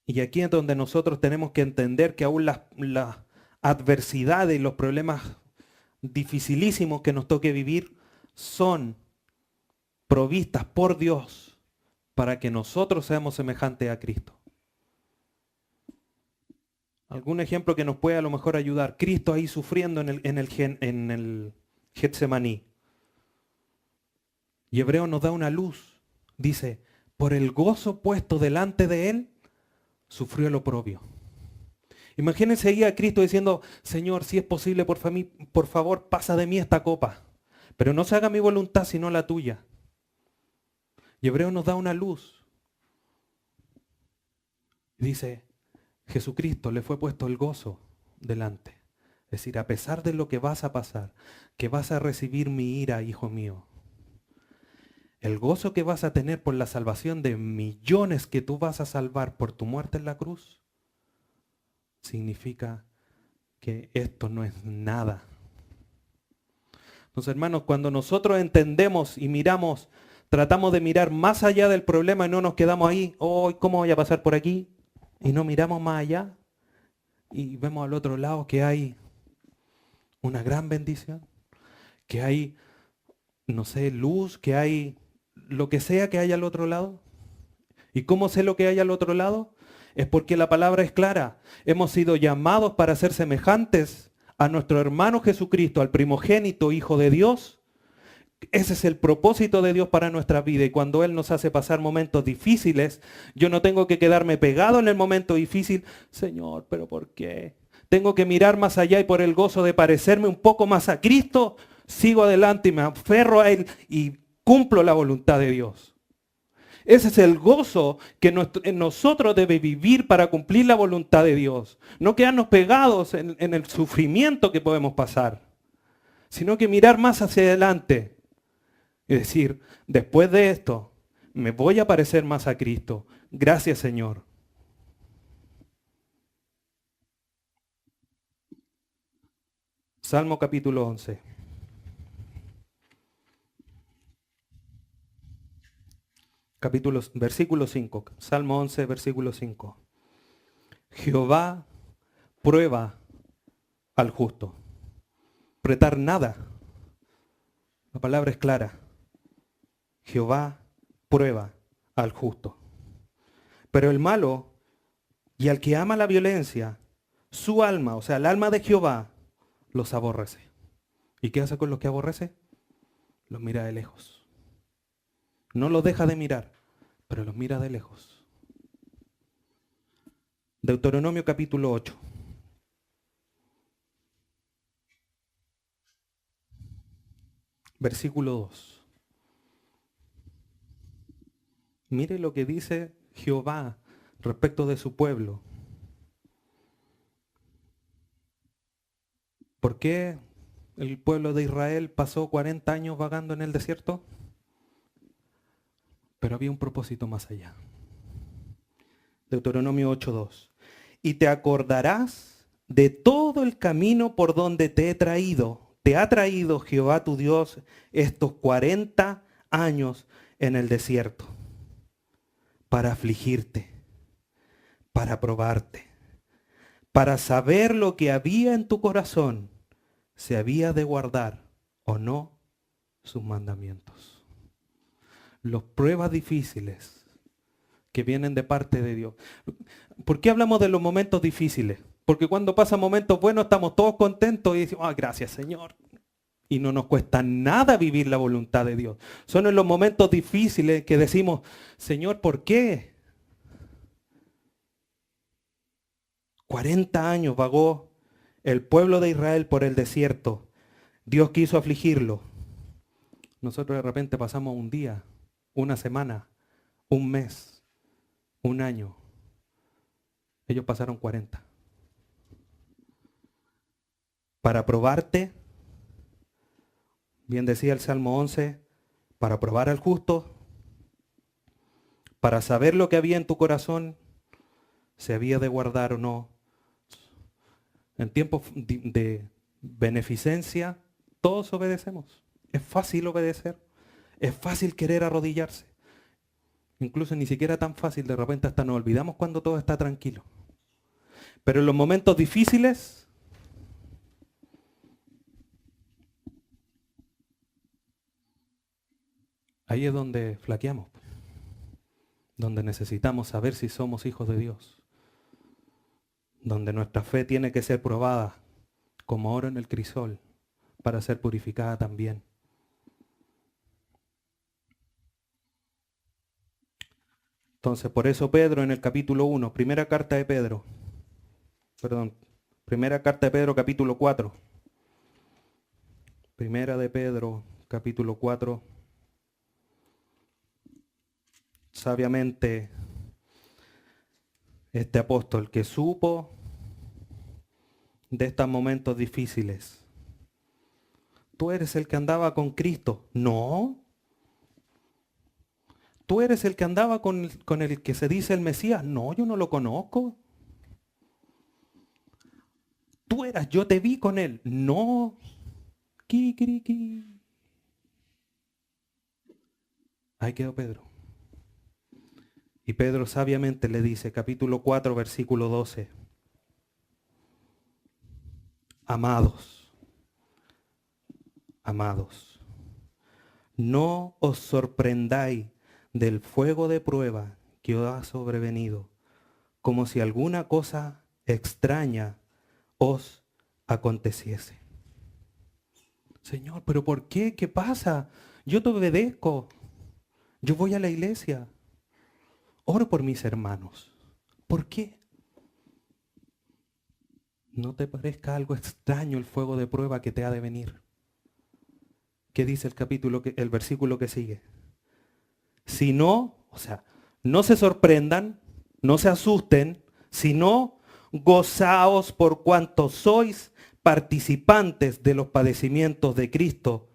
Y aquí es donde nosotros tenemos que entender que aún las adversidades y los problemas dificilísimos que nos toque vivir son provistas por Dios para que nosotros seamos semejantes a Cristo. Algún ejemplo que nos pueda a lo mejor ayudar. Cristo ahí sufriendo en el Getsemaní. Y Hebreo nos da una luz. Dice, por el gozo puesto delante de él, sufrió el oprobio. Imagínense ahí a Cristo diciendo, Señor, si es posible, por favor, pasa de mí esta copa. Pero no se haga mi voluntad, sino la tuya. Y Hebreo nos da una luz. Dice, Jesucristo le fue puesto el gozo delante. Es decir, a pesar de lo que vas a pasar, que vas a recibir mi ira, hijo mío, el gozo que vas a tener por la salvación de millones que tú vas a salvar por tu muerte en la cruz, significa que esto no es nada. Entonces, hermanos, cuando nosotros entendemos y miramos, tratamos de mirar más allá del problema y no nos quedamos ahí, oh, ¿cómo voy a pasar por aquí? Y no miramos más allá y vemos al otro lado que hay una gran bendición, que hay, no sé, luz, que hay lo que sea que haya al otro lado. ¿Y cómo sé lo que hay al otro lado? Es porque la palabra es clara. Hemos sido llamados para ser semejantes a nuestro hermano Jesucristo, al primogénito Hijo de Dios. Ese es el propósito de Dios para nuestra vida. Y cuando Él nos hace pasar momentos difíciles, yo no tengo que quedarme pegado en el momento difícil. Señor, ¿pero por qué? Tengo que mirar más allá y por el gozo de parecerme un poco más a Cristo, sigo adelante y me aferro a Él y cumplo la voluntad de Dios. Ese es el gozo que en nosotros debe vivir para cumplir la voluntad de Dios. No quedarnos pegados en el sufrimiento que podemos pasar, sino que mirar más hacia adelante y decir, después de esto, me voy a parecer más a Cristo. Gracias, Señor. Salmo capítulo 11. Versículo 5. Salmo 11, versículo 5. Jehová prueba al justo. Apretar nada. La palabra es clara. Jehová prueba al justo. Pero el malo y al que ama la violencia, su alma, o sea, el alma de Jehová, los aborrece. ¿Y qué hace con los que aborrece? Los mira de lejos. No los deja de mirar, pero los mira de lejos. Deuteronomio capítulo 8. Versículo 2. Mire lo que dice Jehová respecto de su pueblo. ¿Por qué el pueblo de Israel pasó 40 años vagando en el desierto? Pero había un propósito más allá. Deuteronomio 8:2. Y te acordarás de todo el camino por donde te he traído. Te ha traído Jehová tu Dios estos 40 años en el desierto para afligirte, para probarte, para saber lo que había en tu corazón, si había de guardar o no sus mandamientos. Las pruebas difíciles que vienen de parte de Dios. ¿Por qué hablamos de los momentos difíciles? Porque cuando pasan momentos buenos estamos todos contentos y decimos, gracias Señor. Y no nos cuesta nada vivir la voluntad de Dios. Son en los momentos difíciles que decimos, Señor, ¿por qué? 40 años vagó el pueblo de Israel por el desierto. Dios quiso afligirlo. Nosotros de repente pasamos un día, una semana, un mes, un año. Ellos pasaron 40. Para probarte, bien decía el Salmo 11, para probar al justo, para saber lo que había en tu corazón, si había de guardar o no. En tiempos de beneficencia, todos obedecemos. Es fácil obedecer, es fácil querer arrodillarse. Incluso ni siquiera tan fácil, de repente hasta nos olvidamos cuando todo está tranquilo. Pero en los momentos difíciles, ahí es donde flaqueamos, donde necesitamos saber si somos hijos de Dios, donde nuestra fe tiene que ser probada como oro en el crisol para ser purificada también. Entonces, por eso Pedro en el capítulo 1, primera carta de Pedro capítulo 4. Primera de Pedro, capítulo 4. Sabiamente, este apóstol que supo de estos momentos difíciles. Tú eres el que andaba con Cristo. No. ¿Tú eres el que andaba con el que se dice el Mesías? No, yo no lo conozco. Tú eras, yo te vi con él. No. Kikiriki. Ahí quedó Pedro. Y Pedro sabiamente le dice, capítulo 4, versículo 12. Amados, amados, no os sorprendáis del fuego de prueba que os ha sobrevenido, como si alguna cosa extraña os aconteciese. Señor, ¿pero por qué? ¿Qué pasa? Yo te obedezco. Yo voy a la iglesia. Oro por mis hermanos. ¿Por qué? ¿No te parezca algo extraño el fuego de prueba que te ha de venir? ¿Qué dice el versículo que sigue? Si no, o sea, no se sorprendan, no se asusten, sino gozaos por cuanto sois participantes de los padecimientos de Cristo,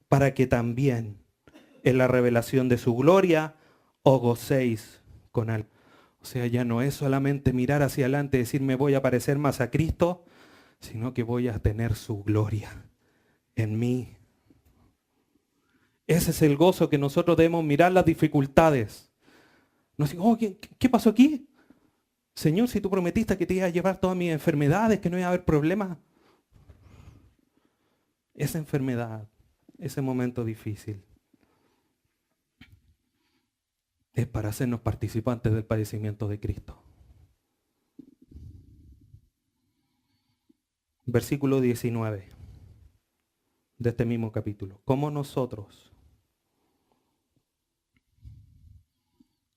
para que también en la revelación de su gloria os gocéis con él. O sea, ya no es solamente mirar hacia adelante y decir me voy a parecer más a Cristo, sino que voy a tener su gloria en mí. Ese es el gozo que nosotros debemos mirar las dificultades. No decir, oh, ¿qué pasó aquí? Señor, si tú prometiste que te iba a llevar todas mis enfermedades, que no iba a haber problemas. Esa enfermedad, ese momento difícil, es para hacernos participantes del padecimiento de Cristo. Versículo 19 de este mismo capítulo. ¿Cómo nosotros?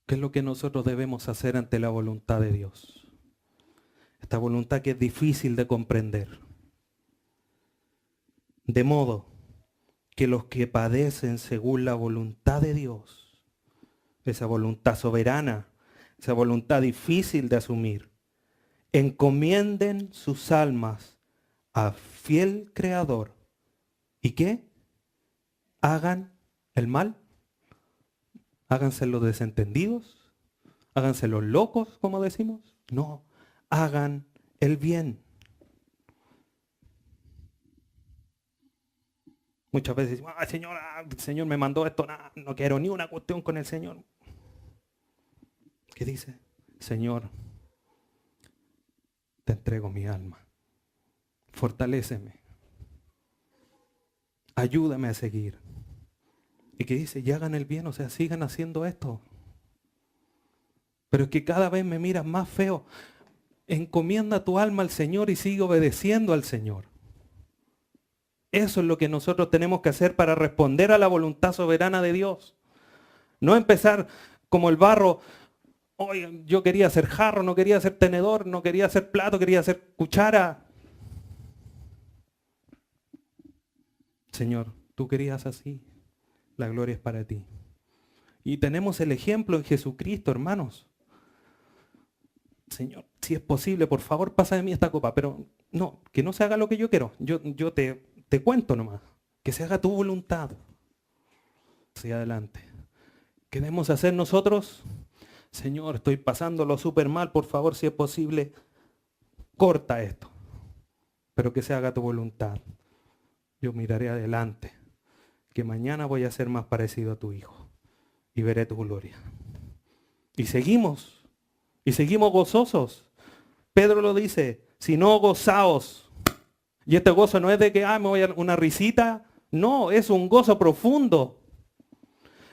¿Qué es lo que nosotros debemos hacer ante la voluntad de Dios? Esta voluntad que es difícil de comprender. De modo que los que padecen según la voluntad de Dios, esa voluntad soberana, esa voluntad difícil de asumir, encomienden sus almas al fiel Creador. ¿Y qué? Hagan el mal. Háganse los desentendidos. Háganse los locos, como decimos. No, hagan el bien. Muchas veces decimos, Señor, el Señor me mandó esto, no quiero ni una cuestión con el Señor. ¿Qué dice? Señor, te entrego mi alma. Fortaléceme. Ayúdame a seguir. Y que dice, y hagan el bien, o sea, sigan haciendo esto. Pero es que cada vez me miras más feo. Encomienda tu alma al Señor y sigue obedeciendo al Señor. Eso es lo que nosotros tenemos que hacer para responder a la voluntad soberana de Dios. No empezar como el barro. Oye, yo quería ser jarro, no quería ser tenedor, no quería ser plato, quería ser cuchara. Señor, tú querías así. La gloria es para ti. Y tenemos el ejemplo en Jesucristo, hermanos. Señor, si es posible, por favor, pasa de mí esta copa. Pero no, que no se haga lo que yo quiero. Yo te cuento nomás. Que se haga tu voluntad. Hacia adelante. ¿Qué debemos hacer nosotros? Señor, estoy pasándolo súper mal. Por favor, si es posible, corta esto. Pero que se haga tu voluntad. Yo miraré adelante. Que mañana voy a ser más parecido a tu Hijo. Y veré tu gloria. Y seguimos gozosos. Pedro lo dice, si no gozaos. Y este gozo no es de que me voy a una risita. No, es un gozo profundo.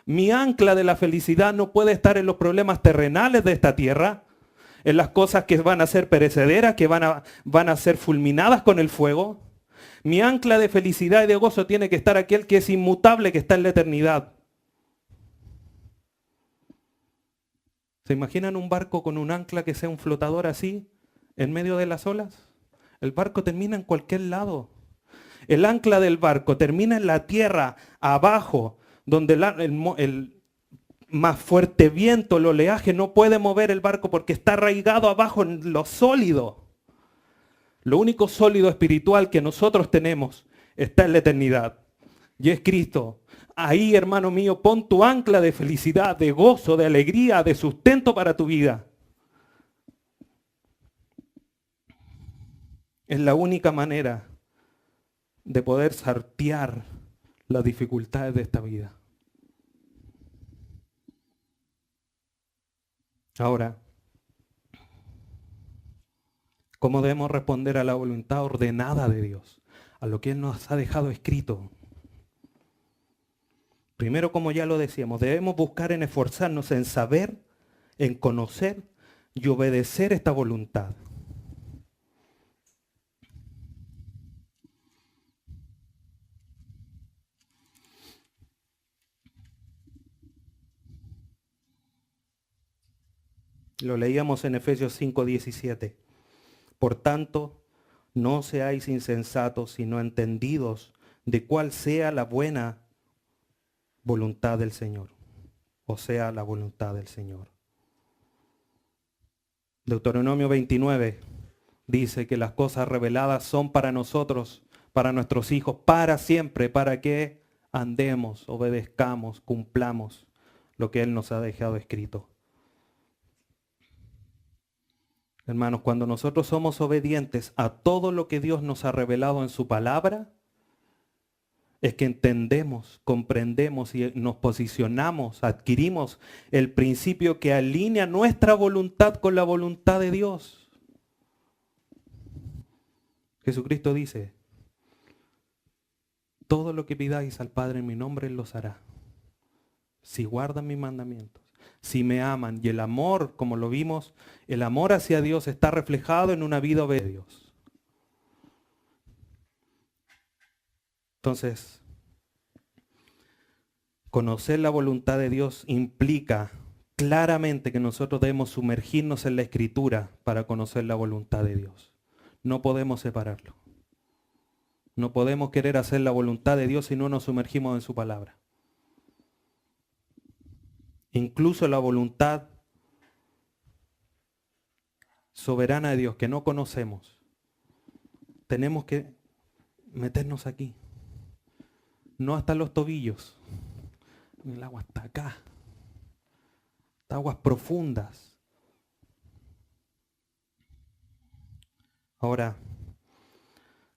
Mi ancla de la felicidad no puede estar en los problemas terrenales de esta tierra, en las cosas que van a ser perecederas, que van a ser fulminadas con el fuego. Mi ancla de felicidad y de gozo tiene que estar aquel que es inmutable, que está en la eternidad. ¿Se imaginan un barco con un ancla que sea un flotador así, en medio de las olas? El barco termina en cualquier lado. El ancla del barco termina en la tierra, abajo, donde el más fuerte viento, el oleaje no puede mover el barco porque está arraigado abajo en lo sólido. Lo único sólido espiritual que nosotros tenemos está en la eternidad. Y es Cristo. Ahí, hermano mío, pon tu ancla de felicidad, de gozo, de alegría, de sustento para tu vida. Es la única manera de poder sortear las dificultades de esta vida. Ahora, ¿cómo debemos responder a la voluntad ordenada de Dios? A lo que Él nos ha dejado escrito. Primero, como ya lo decíamos, debemos buscar en esforzarnos en saber, en conocer y obedecer esta voluntad. Lo leíamos en Efesios 5:17. Por tanto, no seáis insensatos, sino entendidos de cuál sea la buena voluntad del Señor. O sea, la voluntad del Señor. Deuteronomio 29 dice que las cosas reveladas son para nosotros, para nuestros hijos, para siempre, para que andemos, obedezcamos, cumplamos lo que Él nos ha dejado escrito. Hermanos, cuando nosotros somos obedientes a todo lo que Dios nos ha revelado en su palabra, es que entendemos, comprendemos y nos posicionamos, adquirimos el principio que alinea nuestra voluntad con la voluntad de Dios. Jesucristo dice, todo lo que pidáis al Padre en mi nombre, Él los hará. Si guardan mis mandamientos, si me aman. Y el amor, como lo vimos, el amor hacia Dios está reflejado en una vida obediente a Dios. Entonces, conocer la voluntad de Dios implica claramente que nosotros debemos sumergirnos en la Escritura para conocer la voluntad de Dios. No podemos separarlo. No podemos querer hacer la voluntad de Dios si no nos sumergimos en su palabra. Incluso la voluntad soberana de Dios que no conocemos, tenemos que meternos aquí. No hasta los tobillos. El agua está acá. Está aguas profundas. Ahora,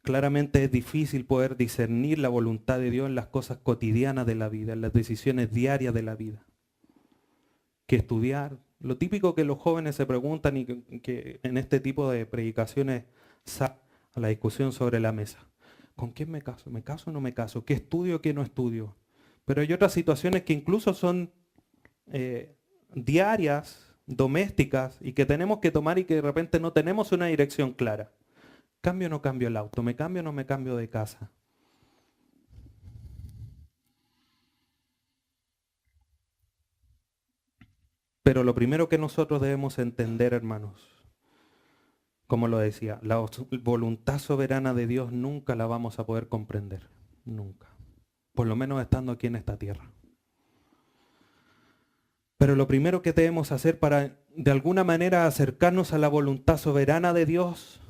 claramente es difícil poder discernir la voluntad de Dios en las cosas cotidianas de la vida, en las decisiones diarias de la vida. Que estudiar. Lo típico que los jóvenes se preguntan y que en este tipo de predicaciones sale a la discusión sobre la mesa. ¿Con quién me caso? ¿Me caso o no me caso? ¿Qué estudio o qué no estudio? Pero hay otras situaciones que incluso son diarias, domésticas, y que tenemos que tomar y que de repente no tenemos una dirección clara. ¿Cambio o no cambio el auto? ¿Me cambio o no me cambio de casa? Pero lo primero que nosotros debemos entender, hermanos, como lo decía, la voluntad soberana de Dios nunca la vamos a poder comprender. Nunca. Por lo menos estando aquí en esta tierra. Pero lo primero que debemos hacer para, de alguna manera, acercarnos a la voluntad soberana de Dios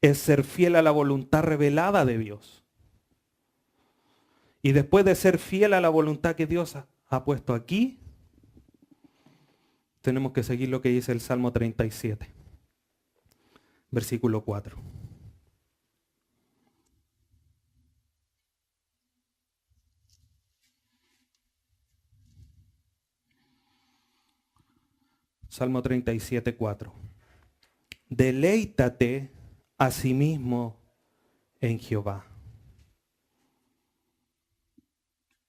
es ser fiel a la voluntad revelada de Dios. Y después de ser fiel a la voluntad que Dios ha puesto aquí, tenemos que seguir lo que dice el Salmo 37, versículo 4. Salmo 37, 4. Deleítate a sí mismo en Jehová.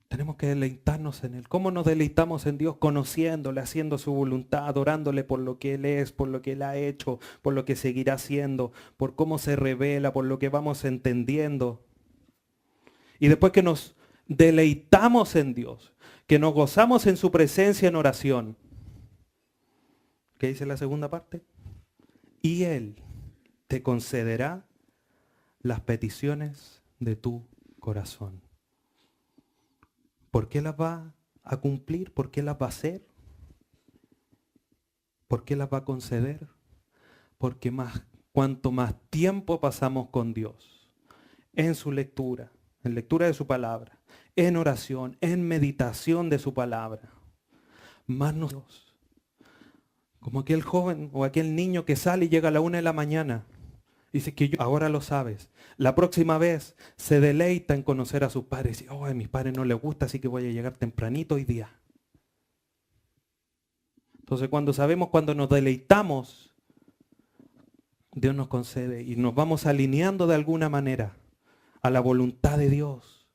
Tenemos que deleitarnos en Él. ¿Cómo nos deleitamos en Dios? Conociéndole, haciendo su voluntad, adorándole por lo que Él es, por lo que Él ha hecho, por lo que seguirá haciendo, por cómo se revela, por lo que vamos entendiendo. Y después que nos deleitamos en Dios, que nos gozamos en su presencia en oración. ¿Qué dice la segunda parte? Y Él te concederá las peticiones de tu corazón. ¿Por qué las va a cumplir? ¿Por qué las va a hacer? ¿Por qué las va a conceder? Porque cuanto más tiempo pasamos con Dios, en su lectura, en lectura de su palabra, en oración, en meditación de su palabra, más nos... Como aquel joven o aquel niño que sale y llega a la 1 de la mañana Dice que ahora lo sabes. La próxima vez se deleita en conocer a sus padres. Dice, oh, a mis padres no les gusta, así que voy a llegar tempranito hoy día. Entonces cuando nos deleitamos, Dios nos concede y nos vamos alineando de alguna manera a la voluntad de Dios.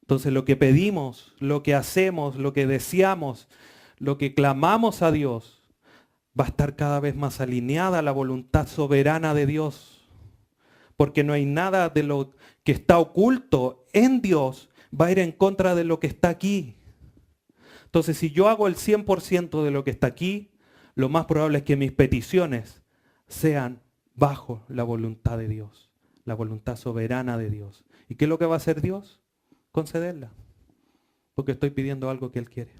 Entonces lo que pedimos, lo que hacemos, lo que deseamos, lo que clamamos a Dios, va a estar cada vez más alineada a la voluntad soberana de Dios. Porque no hay nada de lo que está oculto en Dios va a ir en contra de lo que está aquí. Entonces, si yo hago el 100% de lo que está aquí, lo más probable es que mis peticiones sean bajo la voluntad de Dios, la voluntad soberana de Dios. ¿Y qué es lo que va a hacer Dios? Concederla. Porque estoy pidiendo algo que Él quiere.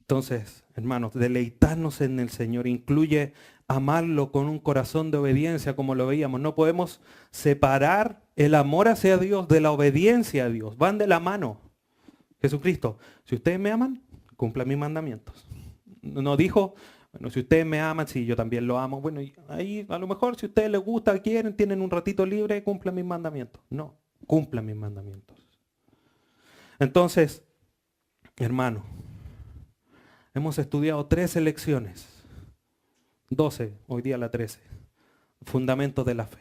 Entonces, hermanos, deleitarnos en el Señor incluye amarlo con un corazón de obediencia, como lo veíamos. No podemos separar el amor hacia Dios de la obediencia a Dios. Van de la mano. Jesucristo, si ustedes me aman, cumplan mis mandamientos. No dijo, bueno, si ustedes me aman, sí, yo también lo amo. Bueno, ahí a lo mejor si a ustedes les gusta, quieren, tienen un ratito libre, cumplan mis mandamientos. No, cumplan mis mandamientos. Entonces, hermano, hemos estudiado 13 lecciones, 12, hoy día la 13, fundamentos de la fe.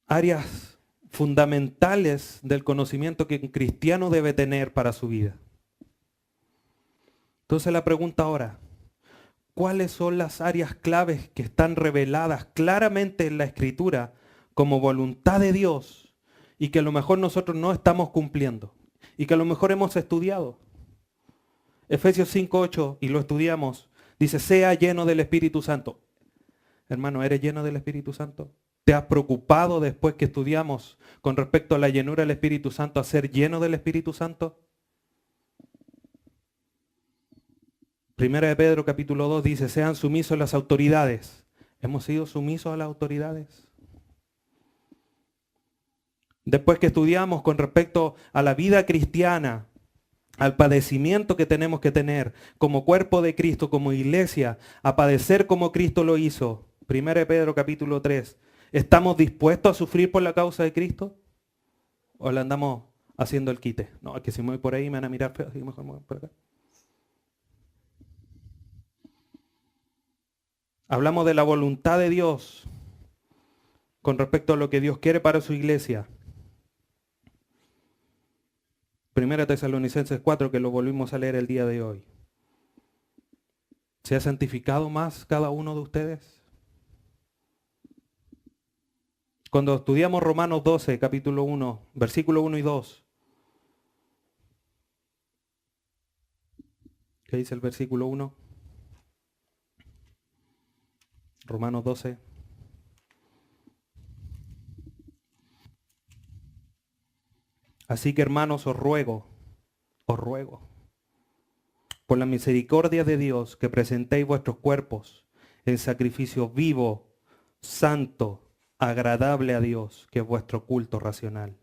Áreas fundamentales del conocimiento que un cristiano debe tener para su vida. Entonces la pregunta ahora, ¿cuáles son las áreas claves que están reveladas claramente en la Escritura como voluntad de Dios y que a lo mejor nosotros no estamos cumpliendo? Y que a lo mejor hemos estudiado. Efesios 5:8, y lo estudiamos, dice, sea lleno del Espíritu Santo. Hermano, ¿eres lleno del Espíritu Santo? ¿Te has preocupado después que estudiamos con respecto a la llenura del Espíritu Santo a ser lleno del Espíritu Santo? Primera de Pedro capítulo 2 dice, sean sumisos las autoridades. ¿Hemos sido sumisos a las autoridades? Después que estudiamos con respecto a la vida cristiana, al padecimiento que tenemos que tener como cuerpo de Cristo, como iglesia, a padecer como Cristo lo hizo. 1 Pedro capítulo 3. ¿Estamos dispuestos a sufrir por la causa de Cristo? ¿O le andamos haciendo el quite? No, es que si me voy por ahí me van a mirar feo, así que mejor me voy por acá. Hablamos de la voluntad de Dios con respecto a lo que Dios quiere para su iglesia. 1 Tesalonicenses 4, que lo volvimos a leer el día de hoy. ¿Se ha santificado más cada uno de ustedes? Cuando estudiamos Romanos 12, capítulo 1, versículo 1 y 2. ¿Qué dice el versículo 1? Romanos 12. Así que hermanos, os ruego, por la misericordia de Dios, que presentéis vuestros cuerpos en sacrificio vivo, santo, agradable a Dios, que es vuestro culto racional.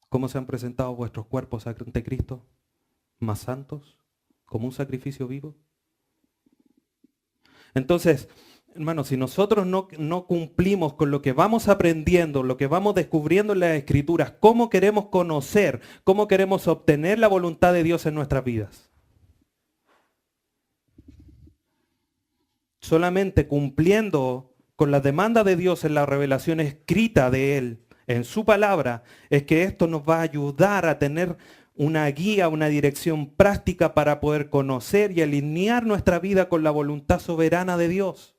¿Cómo se han presentado vuestros cuerpos ante Cristo? ¿Más santos? ¿Como un sacrificio vivo? Entonces, hermanos, si nosotros no cumplimos con lo que vamos aprendiendo, lo que vamos descubriendo en las Escrituras, ¿cómo queremos conocer, cómo queremos obtener la voluntad de Dios en nuestras vidas? Solamente cumpliendo con las demandas de Dios en la revelación escrita de Él, en su palabra, es que esto nos va a ayudar a tener una guía, una dirección práctica para poder conocer y alinear nuestra vida con la voluntad soberana de Dios.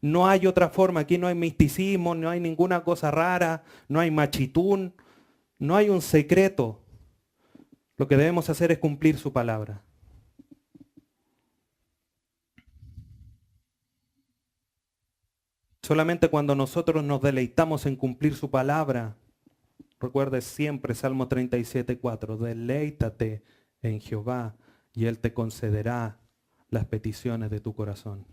No hay otra forma, aquí no hay misticismo, no hay ninguna cosa rara, no hay machitún, no hay un secreto. Lo que debemos hacer es cumplir su palabra. Solamente cuando nosotros nos deleitamos en cumplir su palabra, recuerde siempre Salmo 37:4, deleítate en Jehová y Él te concederá las peticiones de tu corazón.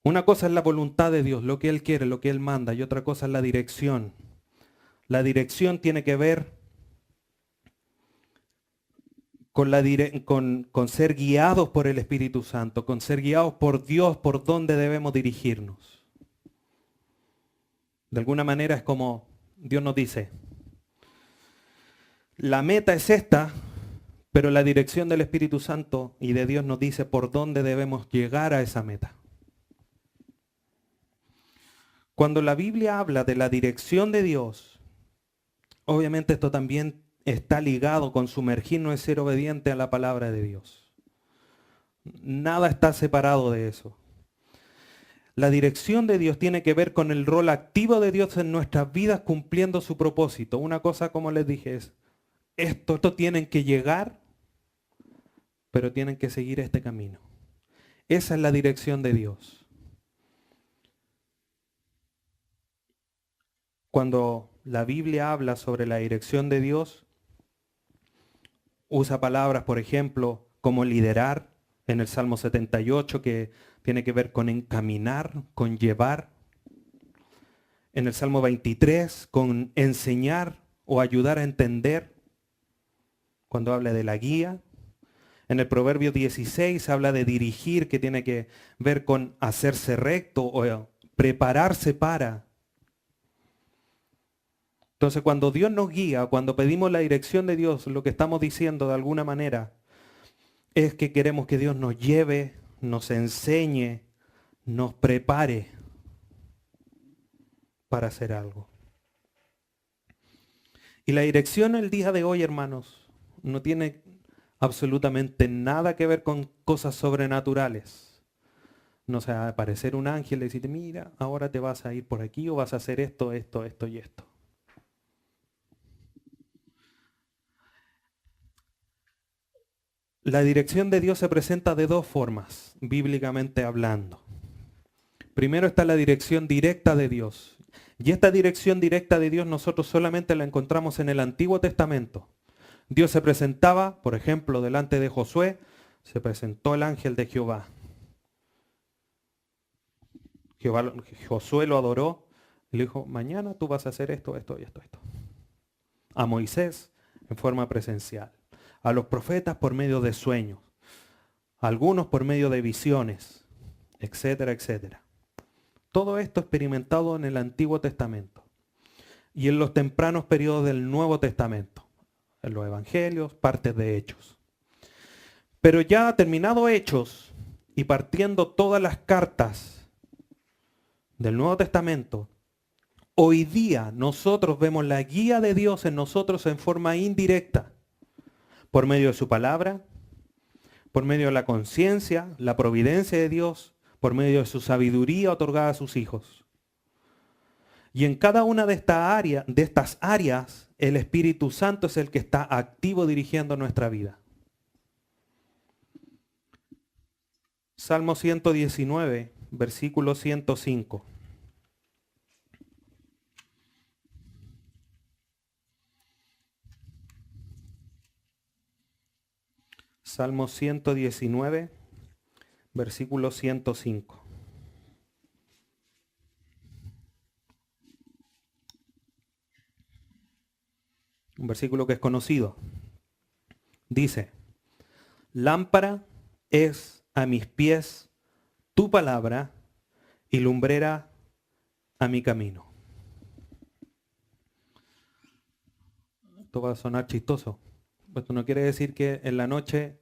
Una cosa es la voluntad de Dios, lo que Él quiere, lo que Él manda, y otra cosa es la dirección. La dirección tiene que ver con ser guiados por el Espíritu Santo, con ser guiados por Dios, por dónde debemos dirigirnos. De alguna manera es como Dios nos dice, la meta es esta, pero la dirección del Espíritu Santo y de Dios nos dice por dónde debemos llegar a esa meta. Cuando la Biblia habla de la dirección de Dios, obviamente esto también está ligado con sumergirnos y ser obediente a la palabra de Dios. Nada está separado de eso. La dirección de Dios tiene que ver con el rol activo de Dios en nuestras vidas cumpliendo su propósito. Una cosa, como les dije, es esto tienen que llegar, pero tienen que seguir este camino. Esa es la dirección de Dios. Cuando la Biblia habla sobre la dirección de Dios, usa palabras, por ejemplo, como liderar en el Salmo 78, que tiene que ver con encaminar, con llevar. En el Salmo 23, con enseñar o ayudar a entender, cuando habla de la guía. En el Proverbio 16 habla de dirigir, que tiene que ver con hacerse recto o prepararse para. Entonces, cuando Dios nos guía, cuando pedimos la dirección de Dios, lo que estamos diciendo de alguna manera es que queremos que Dios nos lleve, nos enseñe, nos prepare para hacer algo. Y la dirección el día de hoy, hermanos, no tiene absolutamente nada que ver con cosas sobrenaturales. No sé, aparecer un ángel y decirte, mira, ahora te vas a ir por aquí o vas a hacer esto, esto, esto y esto. La dirección de Dios se presenta de dos formas, bíblicamente hablando. Primero está la dirección directa de Dios. Y esta dirección directa de Dios nosotros solamente la encontramos en el Antiguo Testamento. Dios se presentaba, por ejemplo, delante de Josué, se presentó el ángel de Jehová. Josué lo adoró y le dijo, mañana tú vas a hacer esto, esto y esto, esto. A Moisés en forma presencial. A los profetas por medio de sueños. A algunos por medio de visiones, etcétera, etcétera. Todo esto experimentado en el Antiguo Testamento. Y en los tempranos periodos del Nuevo Testamento. En los Evangelios, partes de Hechos. Pero ya terminado Hechos y partiendo todas las cartas del Nuevo Testamento, hoy día nosotros vemos la guía de Dios en nosotros en forma indirecta, por medio de su palabra, por medio de la conciencia, la providencia de Dios, por medio de su sabiduría otorgada a sus hijos. Y en cada una de estas áreas, el Espíritu Santo es el que está activo dirigiendo nuestra vida. Salmo 119, versículo 105. Salmo 119, versículo 105. Un versículo que es conocido. Dice, lámpara es a mis pies tu palabra y lumbrera a mi camino. Esto va a sonar chistoso. Esto no quiere decir que en la noche,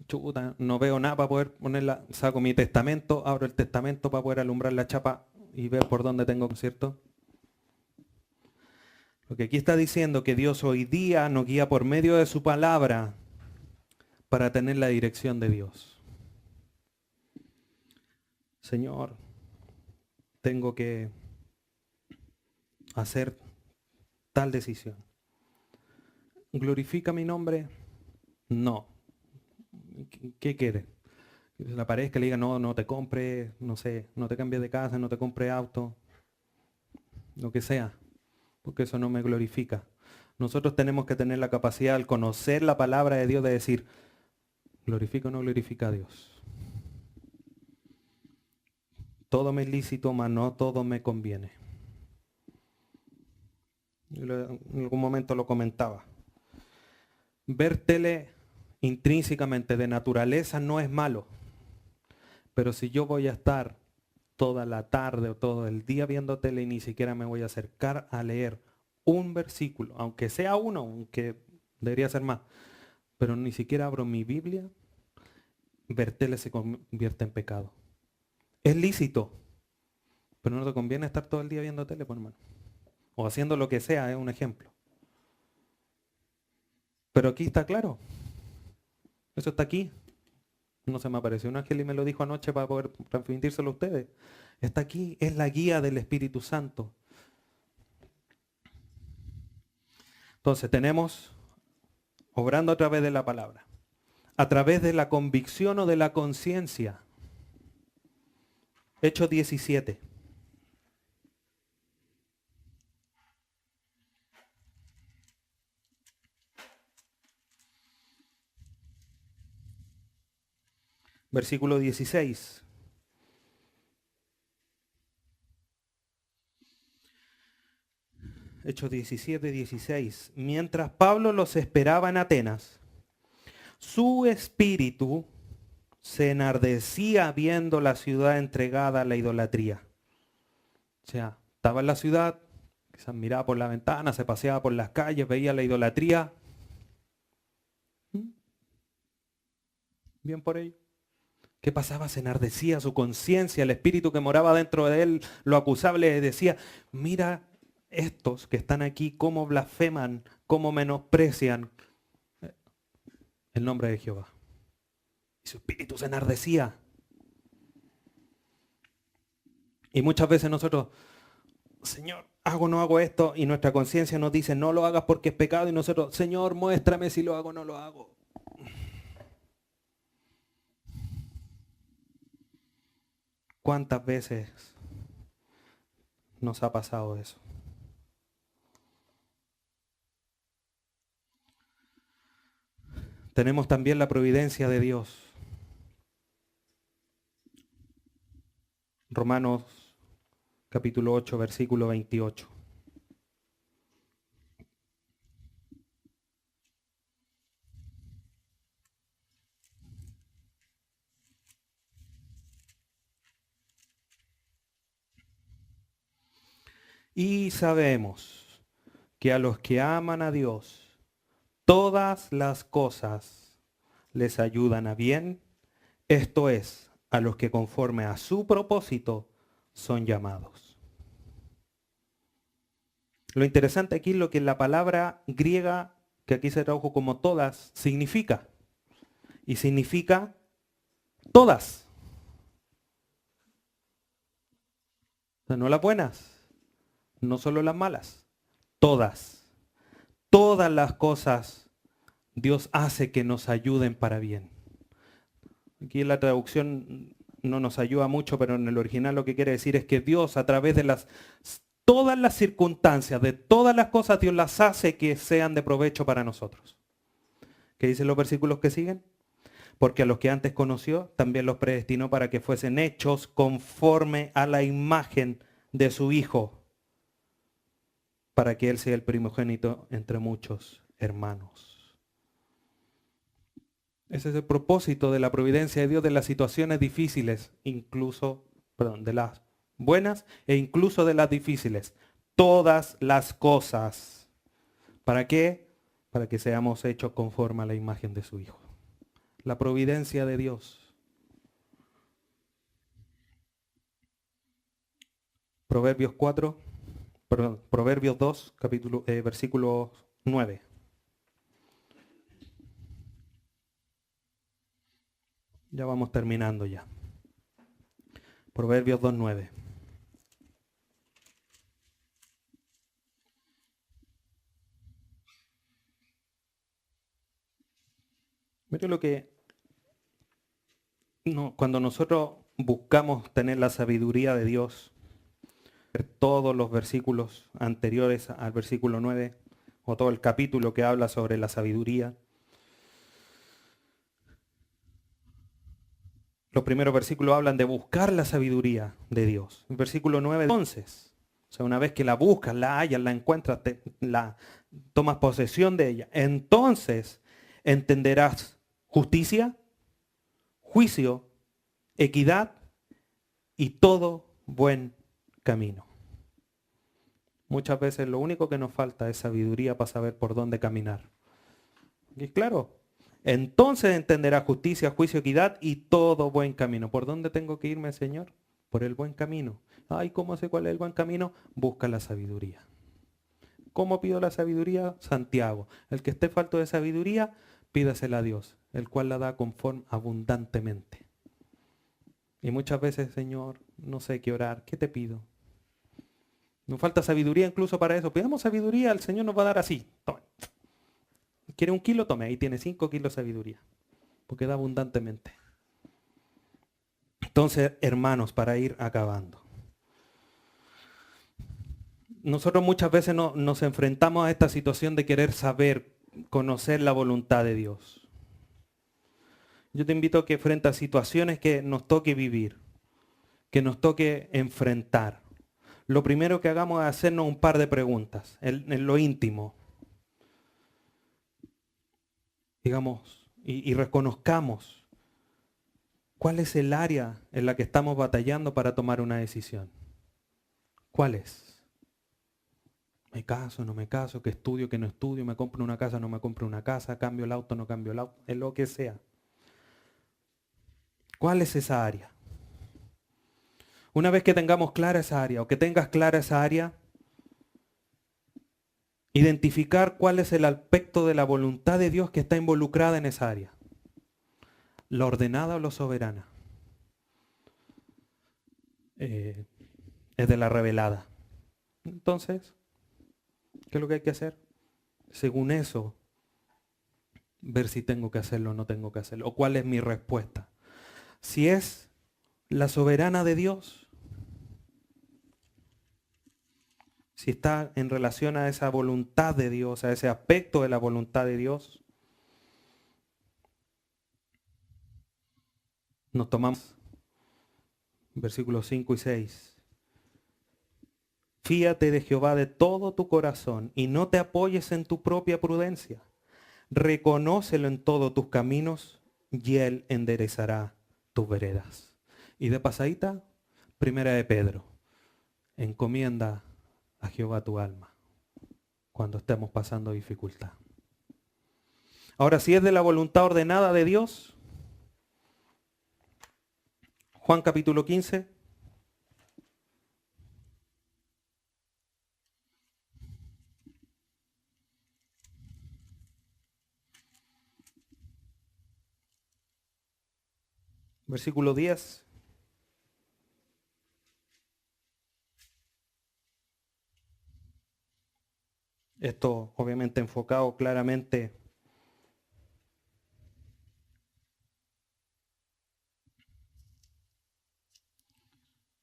chuta, no veo nada para poder ponerla, saco mi testamento, abro el testamento para poder alumbrar la chapa y ver por dónde tengo, ¿cierto? Lo que aquí está diciendo que Dios hoy día nos guía por medio de su palabra para tener la dirección de Dios. Señor, tengo que hacer tal decisión. ¿Glorifica mi nombre? No. ¿Qué quiere? Que se le aparezca y le diga, no te compre, no sé, no te cambies de casa, no te compre auto, lo que sea, porque eso no me glorifica. Nosotros tenemos que tener la capacidad al conocer la palabra de Dios de decir, ¿glorifica o no glorifica a Dios? todo me es lícito, mas no todo me conviene. En algún momento lo comentaba. Ver tele intrínsecamente de naturaleza no es malo, pero si yo voy a estar toda la tarde o todo el día viendo tele y ni siquiera me voy a acercar a leer un versículo, aunque sea uno, aunque debería ser más, pero ni siquiera abro mi Biblia, ver tele se convierte en pecado. Es lícito, pero no te conviene estar todo el día viendo tele, pues, hermano. O haciendo lo que sea, es un ejemplo. Pero aquí está claro. Eso está aquí. No se me apareció un ángel y me lo dijo anoche para poder transmitírselo a ustedes. Está aquí, es la guía del Espíritu Santo. Entonces tenemos, obrando a través de la palabra, a través de la convicción o de la conciencia. Hechos 17. Versículo 16. Hechos 17, 16. Mientras Pablo los esperaba en Atenas, su espíritu se enardecía viendo la ciudad entregada a la idolatría. O sea, estaba en la ciudad, quizás miraba por la ventana, se paseaba por las calles, veía la idolatría. Bien por ello. ¿Qué pasaba? Se enardecía su conciencia, el espíritu que moraba dentro de él lo acusaba, le decía, mira estos que están aquí, cómo blasfeman, cómo menosprecian el nombre de Jehová. Y su espíritu se enardecía. Y muchas veces nosotros, Señor, hago o no hago esto, y nuestra conciencia nos dice, no lo hagas porque es pecado, y nosotros, Señor, muéstrame si lo hago o no lo hago. ¿Cuántas veces nos ha pasado eso? Tenemos también la providencia de Dios. Romanos capítulo 8, versículo 28. Y sabemos que a los que aman a Dios, todas las cosas les ayudan a bien, esto es, a los que conforme a su propósito son llamados. Lo interesante aquí es lo que la palabra griega, que aquí se tradujo como todas, significa. Y significa todas. O sea, no las buenas, no solo las malas, todas. Todas las cosas Dios hace que nos ayuden para bien. Aquí en la traducción no nos ayuda mucho, pero en el original lo que quiere decir es que Dios a través de todas las circunstancias, de todas las cosas, Dios las hace que sean de provecho para nosotros. ¿Qué dicen los versículos que siguen? Porque a los que antes conoció, también los predestinó para que fuesen hechos conforme a la imagen de su Hijo, para que Él sea el primogénito entre muchos hermanos. Ese es el propósito de la providencia de Dios de las situaciones difíciles, de las buenas e incluso de las difíciles. Todas las cosas. ¿Para qué? Para que seamos hechos conforme a la imagen de su Hijo. La providencia de Dios. Proverbios 2, versículo 9. Ya vamos terminando ya. Proverbios 2:9. Mire lo que cuando nosotros buscamos tener la sabiduría de Dios, todos los versículos anteriores al versículo 9, o todo el capítulo que habla sobre la sabiduría, Los primeros versículos hablan de buscar la sabiduría de Dios. El versículo 9, entonces, o sea, una vez que la buscas, la hallas, la encuentras, tomas posesión de ella, entonces entenderás justicia, juicio, equidad y todo buen camino. Muchas veces lo único que nos falta es sabiduría para saber por dónde caminar. Y claro, entonces entenderás justicia, juicio, equidad y todo buen camino. ¿Por dónde tengo que irme, Señor? Por el buen camino. Ay, ¿cómo sé cuál es el buen camino? Busca la sabiduría. ¿Cómo pido la sabiduría? Santiago. El que esté falto de sabiduría, pídasela a Dios, el cual la da conforme abundantemente. Y muchas veces, Señor, no sé qué orar. ¿Qué te pido? Nos falta sabiduría incluso para eso. Pidamos sabiduría, el Señor nos va a dar así. Tome. ¿Quiere 1 kilo? Tome, ahí tiene 5 kilos de sabiduría. Porque da abundantemente. Entonces, hermanos, para ir acabando. Nosotros muchas veces nos enfrentamos a esta situación de querer saber, conocer la voluntad de Dios. Yo te invito a que frente a situaciones que nos toque vivir, que nos toque enfrentar, lo primero que hagamos es hacernos un par de preguntas en lo íntimo. Digamos, y reconozcamos cuál es el área en la que estamos batallando para tomar una decisión. ¿Cuál es? ¿Me caso, no me caso? ¿Qué estudio, qué no estudio? ¿Me compro una casa, no me compro una casa? ¿Cambio el auto, no cambio el auto? Es lo que sea. ¿Cuál es esa área? Una vez que tengamos clara esa área o que tengas clara esa área, identificar cuál es el aspecto de la voluntad de Dios que está involucrada en esa área. ¿La ordenada o la soberana? Es de la revelada. Entonces, ¿qué es lo que hay que hacer? Según eso, ver si tengo que hacerlo o no tengo que hacerlo. O cuál es mi respuesta. Si es la soberana de Dios, si está en relación a esa voluntad de Dios, a ese aspecto de la voluntad de Dios, nos tomamos versículos 5 y 6. Fíate de Jehová de todo tu corazón y no te apoyes en tu propia prudencia. Reconócelo en todos tus caminos y Él enderezará tus veredas. Y de pasadita, 1 de Pedro, encomienda a Jehová tu alma cuando estemos pasando dificultad. Ahora, si es de la voluntad ordenada de Dios, Juan capítulo 15. Versículo 10. Esto obviamente enfocado claramente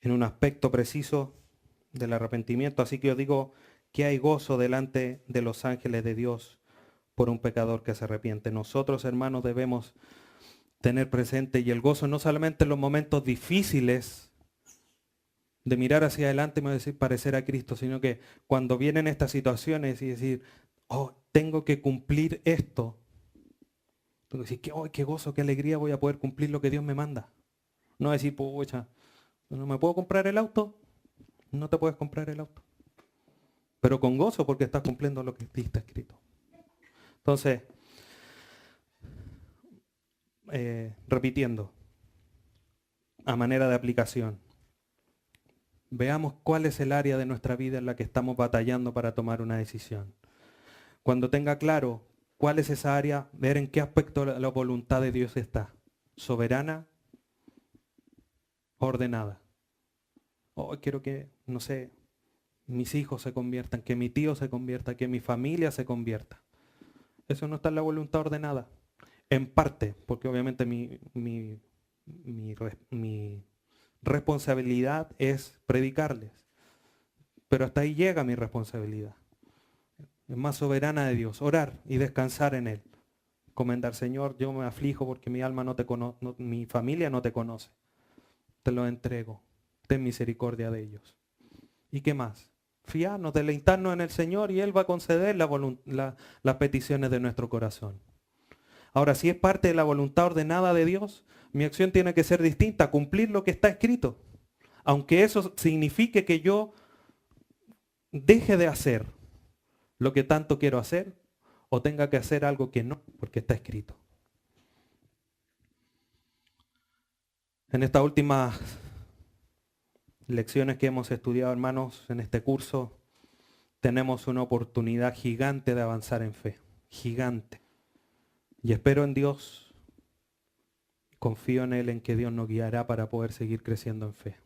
en un aspecto preciso del arrepentimiento. Así que yo digo que hay gozo delante de los ángeles de Dios por un pecador que se arrepiente. Nosotros, hermanos, debemos tener presente, y el gozo no solamente en los momentos difíciles de mirar hacia adelante y decir parecer a Cristo, sino que cuando vienen estas situaciones y decir, oh, tengo que cumplir esto. Tengo que decir, oh, qué gozo, qué alegría, voy a poder cumplir lo que Dios me manda. No decir, pucha, ¿no me puedo comprar el auto? No te puedes comprar el auto. Pero con gozo porque estás cumpliendo lo que está escrito. Entonces, repitiendo, a manera de aplicación, veamos cuál es el área de nuestra vida en la que estamos batallando para tomar una decisión. Cuando tenga claro cuál es esa área, ver en qué aspecto la voluntad de Dios está. Soberana, ordenada. Oh, quiero que, no sé, mis hijos se conviertan, que mi tío se convierta, que mi familia se convierta. Eso no está en la voluntad ordenada. En parte, porque obviamente mi responsabilidad es predicarles. Pero hasta ahí llega mi responsabilidad. Es más soberana de Dios, orar y descansar en Él. Comendar, Señor, yo me aflijo porque mi alma no te conoce, mi familia no te conoce. Te lo entrego. Ten misericordia de ellos. ¿Y qué más? Fiarnos, deleitarnos en el Señor y Él va a conceder las peticiones de nuestro corazón. Ahora, si es parte de la voluntad ordenada de Dios, mi acción tiene que ser distinta, cumplir lo que está escrito. Aunque eso signifique que yo deje de hacer lo que tanto quiero hacer o tenga que hacer algo que no, porque está escrito. En estas últimas lecciones que hemos estudiado, hermanos, en este curso, tenemos una oportunidad gigante de avanzar en fe. Gigante. Y espero en Dios, confío en Él, en que Dios nos guiará para poder seguir creciendo en fe.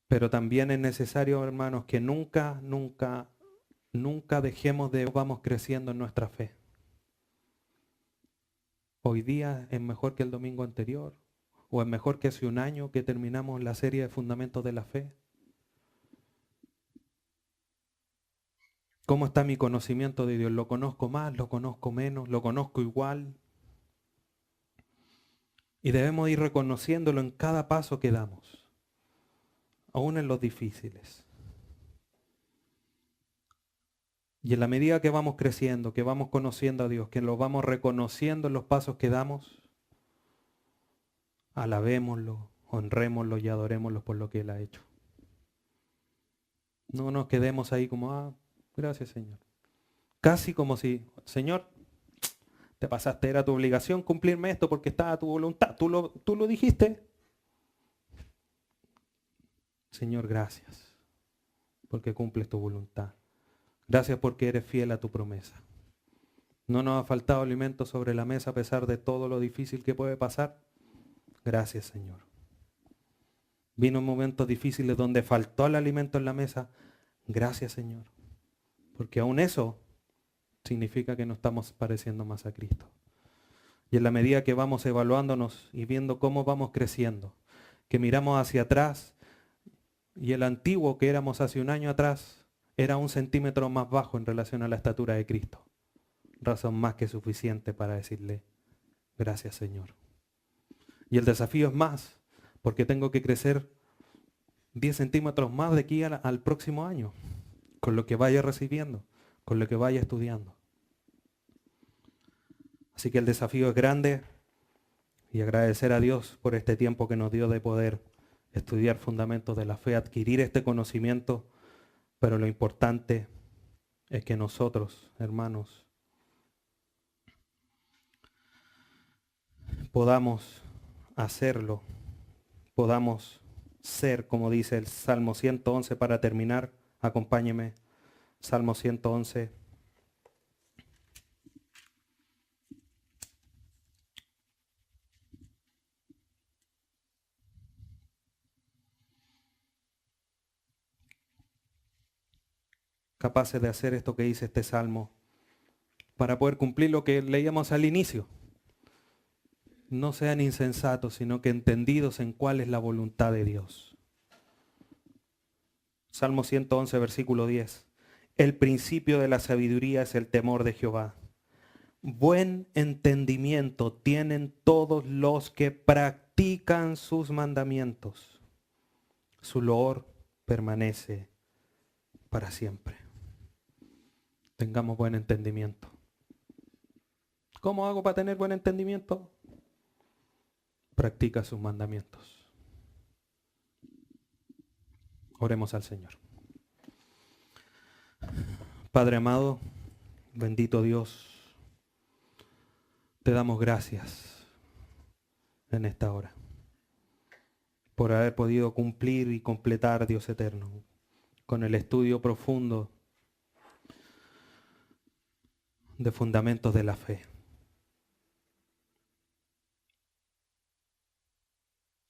Pero también es necesario, hermanos, que nunca dejemos de vamos creciendo en nuestra fe. Hoy día es mejor que el domingo anterior, o es mejor que hace un año que terminamos la serie de fundamentos de la fe. ¿Cómo está mi conocimiento de Dios? ¿Lo conozco más? ¿Lo conozco menos? ¿Lo conozco igual? Y debemos ir reconociéndolo en cada paso que damos, aún en los difíciles. Y en la medida que vamos creciendo, que vamos conociendo a Dios, que lo vamos reconociendo en los pasos que damos, alabémoslo, honrémoslo y adorémoslo por lo que Él ha hecho. No nos quedemos ahí como, gracias Señor. Casi como si, Señor, te pasaste, era tu obligación cumplirme esto porque estaba a tu voluntad. Tú lo dijiste. Señor, gracias porque cumples tu voluntad. Gracias porque eres fiel a tu promesa. No nos ha faltado alimento sobre la mesa a pesar de todo lo difícil que puede pasar. Gracias, Señor. Vino momentos difíciles donde faltó el alimento en la mesa. Gracias, Señor. Porque aún eso significa que nos estamos pareciendo más a Cristo. Y en la medida que vamos evaluándonos y viendo cómo vamos creciendo, que miramos hacia atrás y el antiguo que éramos hace un año atrás era 1 centímetro más bajo en relación a la estatura de Cristo. Razón más que suficiente para decirle, gracias Señor. Y el desafío es más, porque tengo que crecer 10 centímetros más de aquí al próximo año, con lo que vaya recibiendo, con lo que vaya estudiando. Así que el desafío es grande y agradecer a Dios por este tiempo que nos dio de poder estudiar fundamentos de la fe, adquirir este conocimiento, pero lo importante es que nosotros, hermanos, podamos hacerlo, podamos ser, como dice el Salmo 111 para terminar. Acompáñeme, Salmo 111. Capaces de hacer esto que dice este Salmo para poder cumplir lo que leíamos al inicio. No sean insensatos, sino que entendidos en cuál es la voluntad de Dios. Salmo 111, versículo 10. El principio de la sabiduría es el temor de Jehová. Buen entendimiento tienen todos los que practican sus mandamientos. Su loor permanece para siempre. Tengamos buen entendimiento. ¿Cómo hago para tener buen entendimiento? Practica sus mandamientos. Oremos al Señor. Padre amado, bendito Dios, te damos gracias en esta hora por haber podido cumplir y completar, Dios eterno, con el estudio profundo de fundamentos de la fe.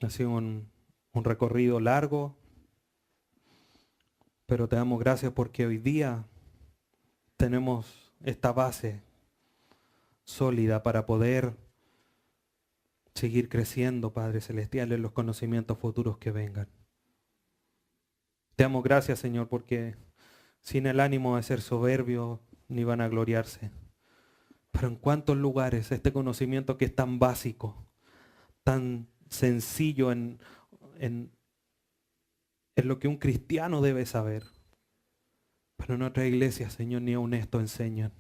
Ha sido un recorrido largo, pero te damos gracias porque hoy día tenemos esta base sólida para poder seguir creciendo, Padre Celestial, en los conocimientos futuros que vengan. Te damos gracias, Señor, porque sin el ánimo de ser soberbio ni vanagloriarse, Pero en cuántos lugares este conocimiento que es tan básico, tan sencillo en lo que un cristiano debe saber. Pero en otra iglesia, Señor, ni aun esto enseñan.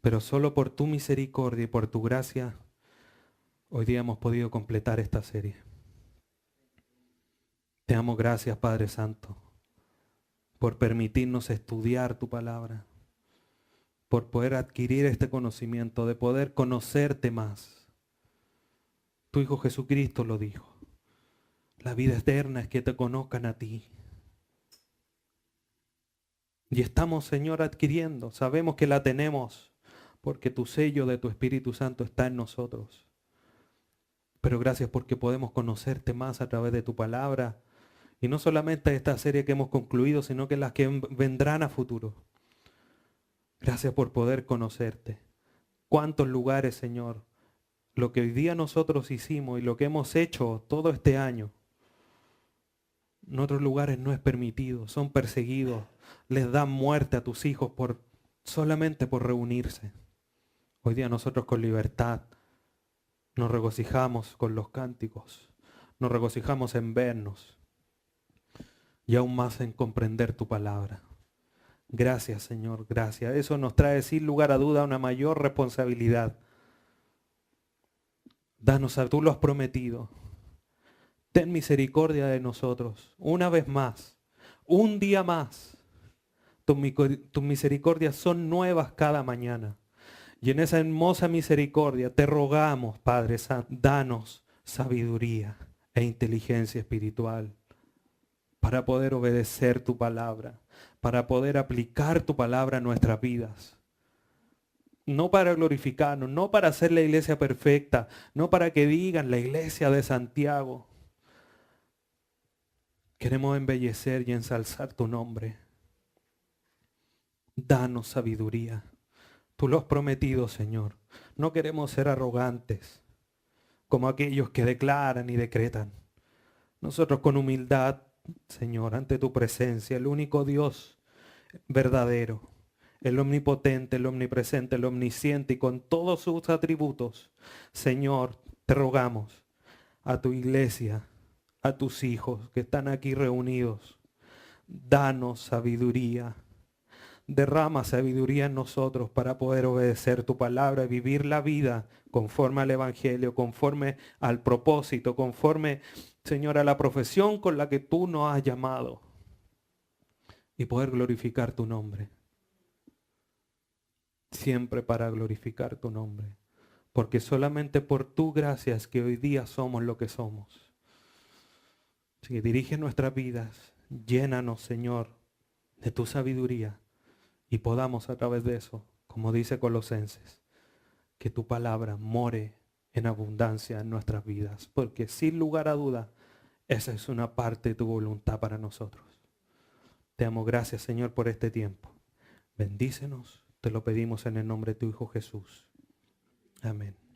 Pero solo por tu misericordia y por tu gracia, hoy día hemos podido completar esta serie. Te damos gracias, Padre Santo, por permitirnos estudiar tu palabra, por poder adquirir este conocimiento, de poder conocerte más. Tu Hijo Jesucristo lo dijo. La vida eterna es que te conozcan a ti. Y estamos, Señor, adquiriendo. Sabemos que la tenemos porque tu sello de tu Espíritu Santo está en nosotros. Pero gracias porque podemos conocerte más a través de tu palabra. Y no solamente esta serie que hemos concluido, sino que las que vendrán a futuro. Gracias por poder conocerte. ¿Cuántos lugares, Señor? Lo que hoy día nosotros hicimos y lo que hemos hecho todo este año, en otros lugares no es permitido, son perseguidos, les dan muerte a tus hijos solamente por reunirse. Hoy día nosotros con libertad nos regocijamos con los cánticos, nos regocijamos en vernos y aún más en comprender tu palabra. Gracias, Señor, gracias. Eso nos trae sin lugar a duda una mayor responsabilidad. Danos, tú lo has prometido. Ten misericordia de nosotros. Una vez más, un día más. Tus misericordias son nuevas cada mañana. Y en esa hermosa misericordia te rogamos, Padre Santo, danos sabiduría e inteligencia espiritual para poder obedecer tu palabra, para poder aplicar tu palabra a nuestras vidas. No para glorificarnos, no para hacer la iglesia perfecta, no para que digan la iglesia de Santiago. Queremos embellecer y ensalzar tu nombre. Danos sabiduría. Tú lo has prometido, Señor. No queremos ser arrogantes, como aquellos que declaran y decretan. Nosotros con humildad, Señor, ante tu presencia, el único Dios verdadero, el omnipotente, el omnipresente, el omnisciente y con todos sus atributos, Señor, te rogamos a tu iglesia, a tus hijos que están aquí reunidos, danos sabiduría. Derrama sabiduría en nosotros para poder obedecer tu palabra y vivir la vida conforme al Evangelio, conforme al propósito, conforme, Señor, a la profesión con la que tú nos has llamado. Y poder glorificar tu nombre. Siempre para glorificar tu nombre. Porque solamente por tu gracia es que hoy día somos lo que somos. Así que dirige nuestras vidas. Llénanos, Señor, de tu sabiduría. Y podamos a través de eso, como dice Colosenses, que tu palabra more en abundancia en nuestras vidas. Porque sin lugar a duda, esa es una parte de tu voluntad para nosotros. Te damos gracias, Señor, por este tiempo. Bendícenos, te lo pedimos en el nombre de tu Hijo Jesús. Amén.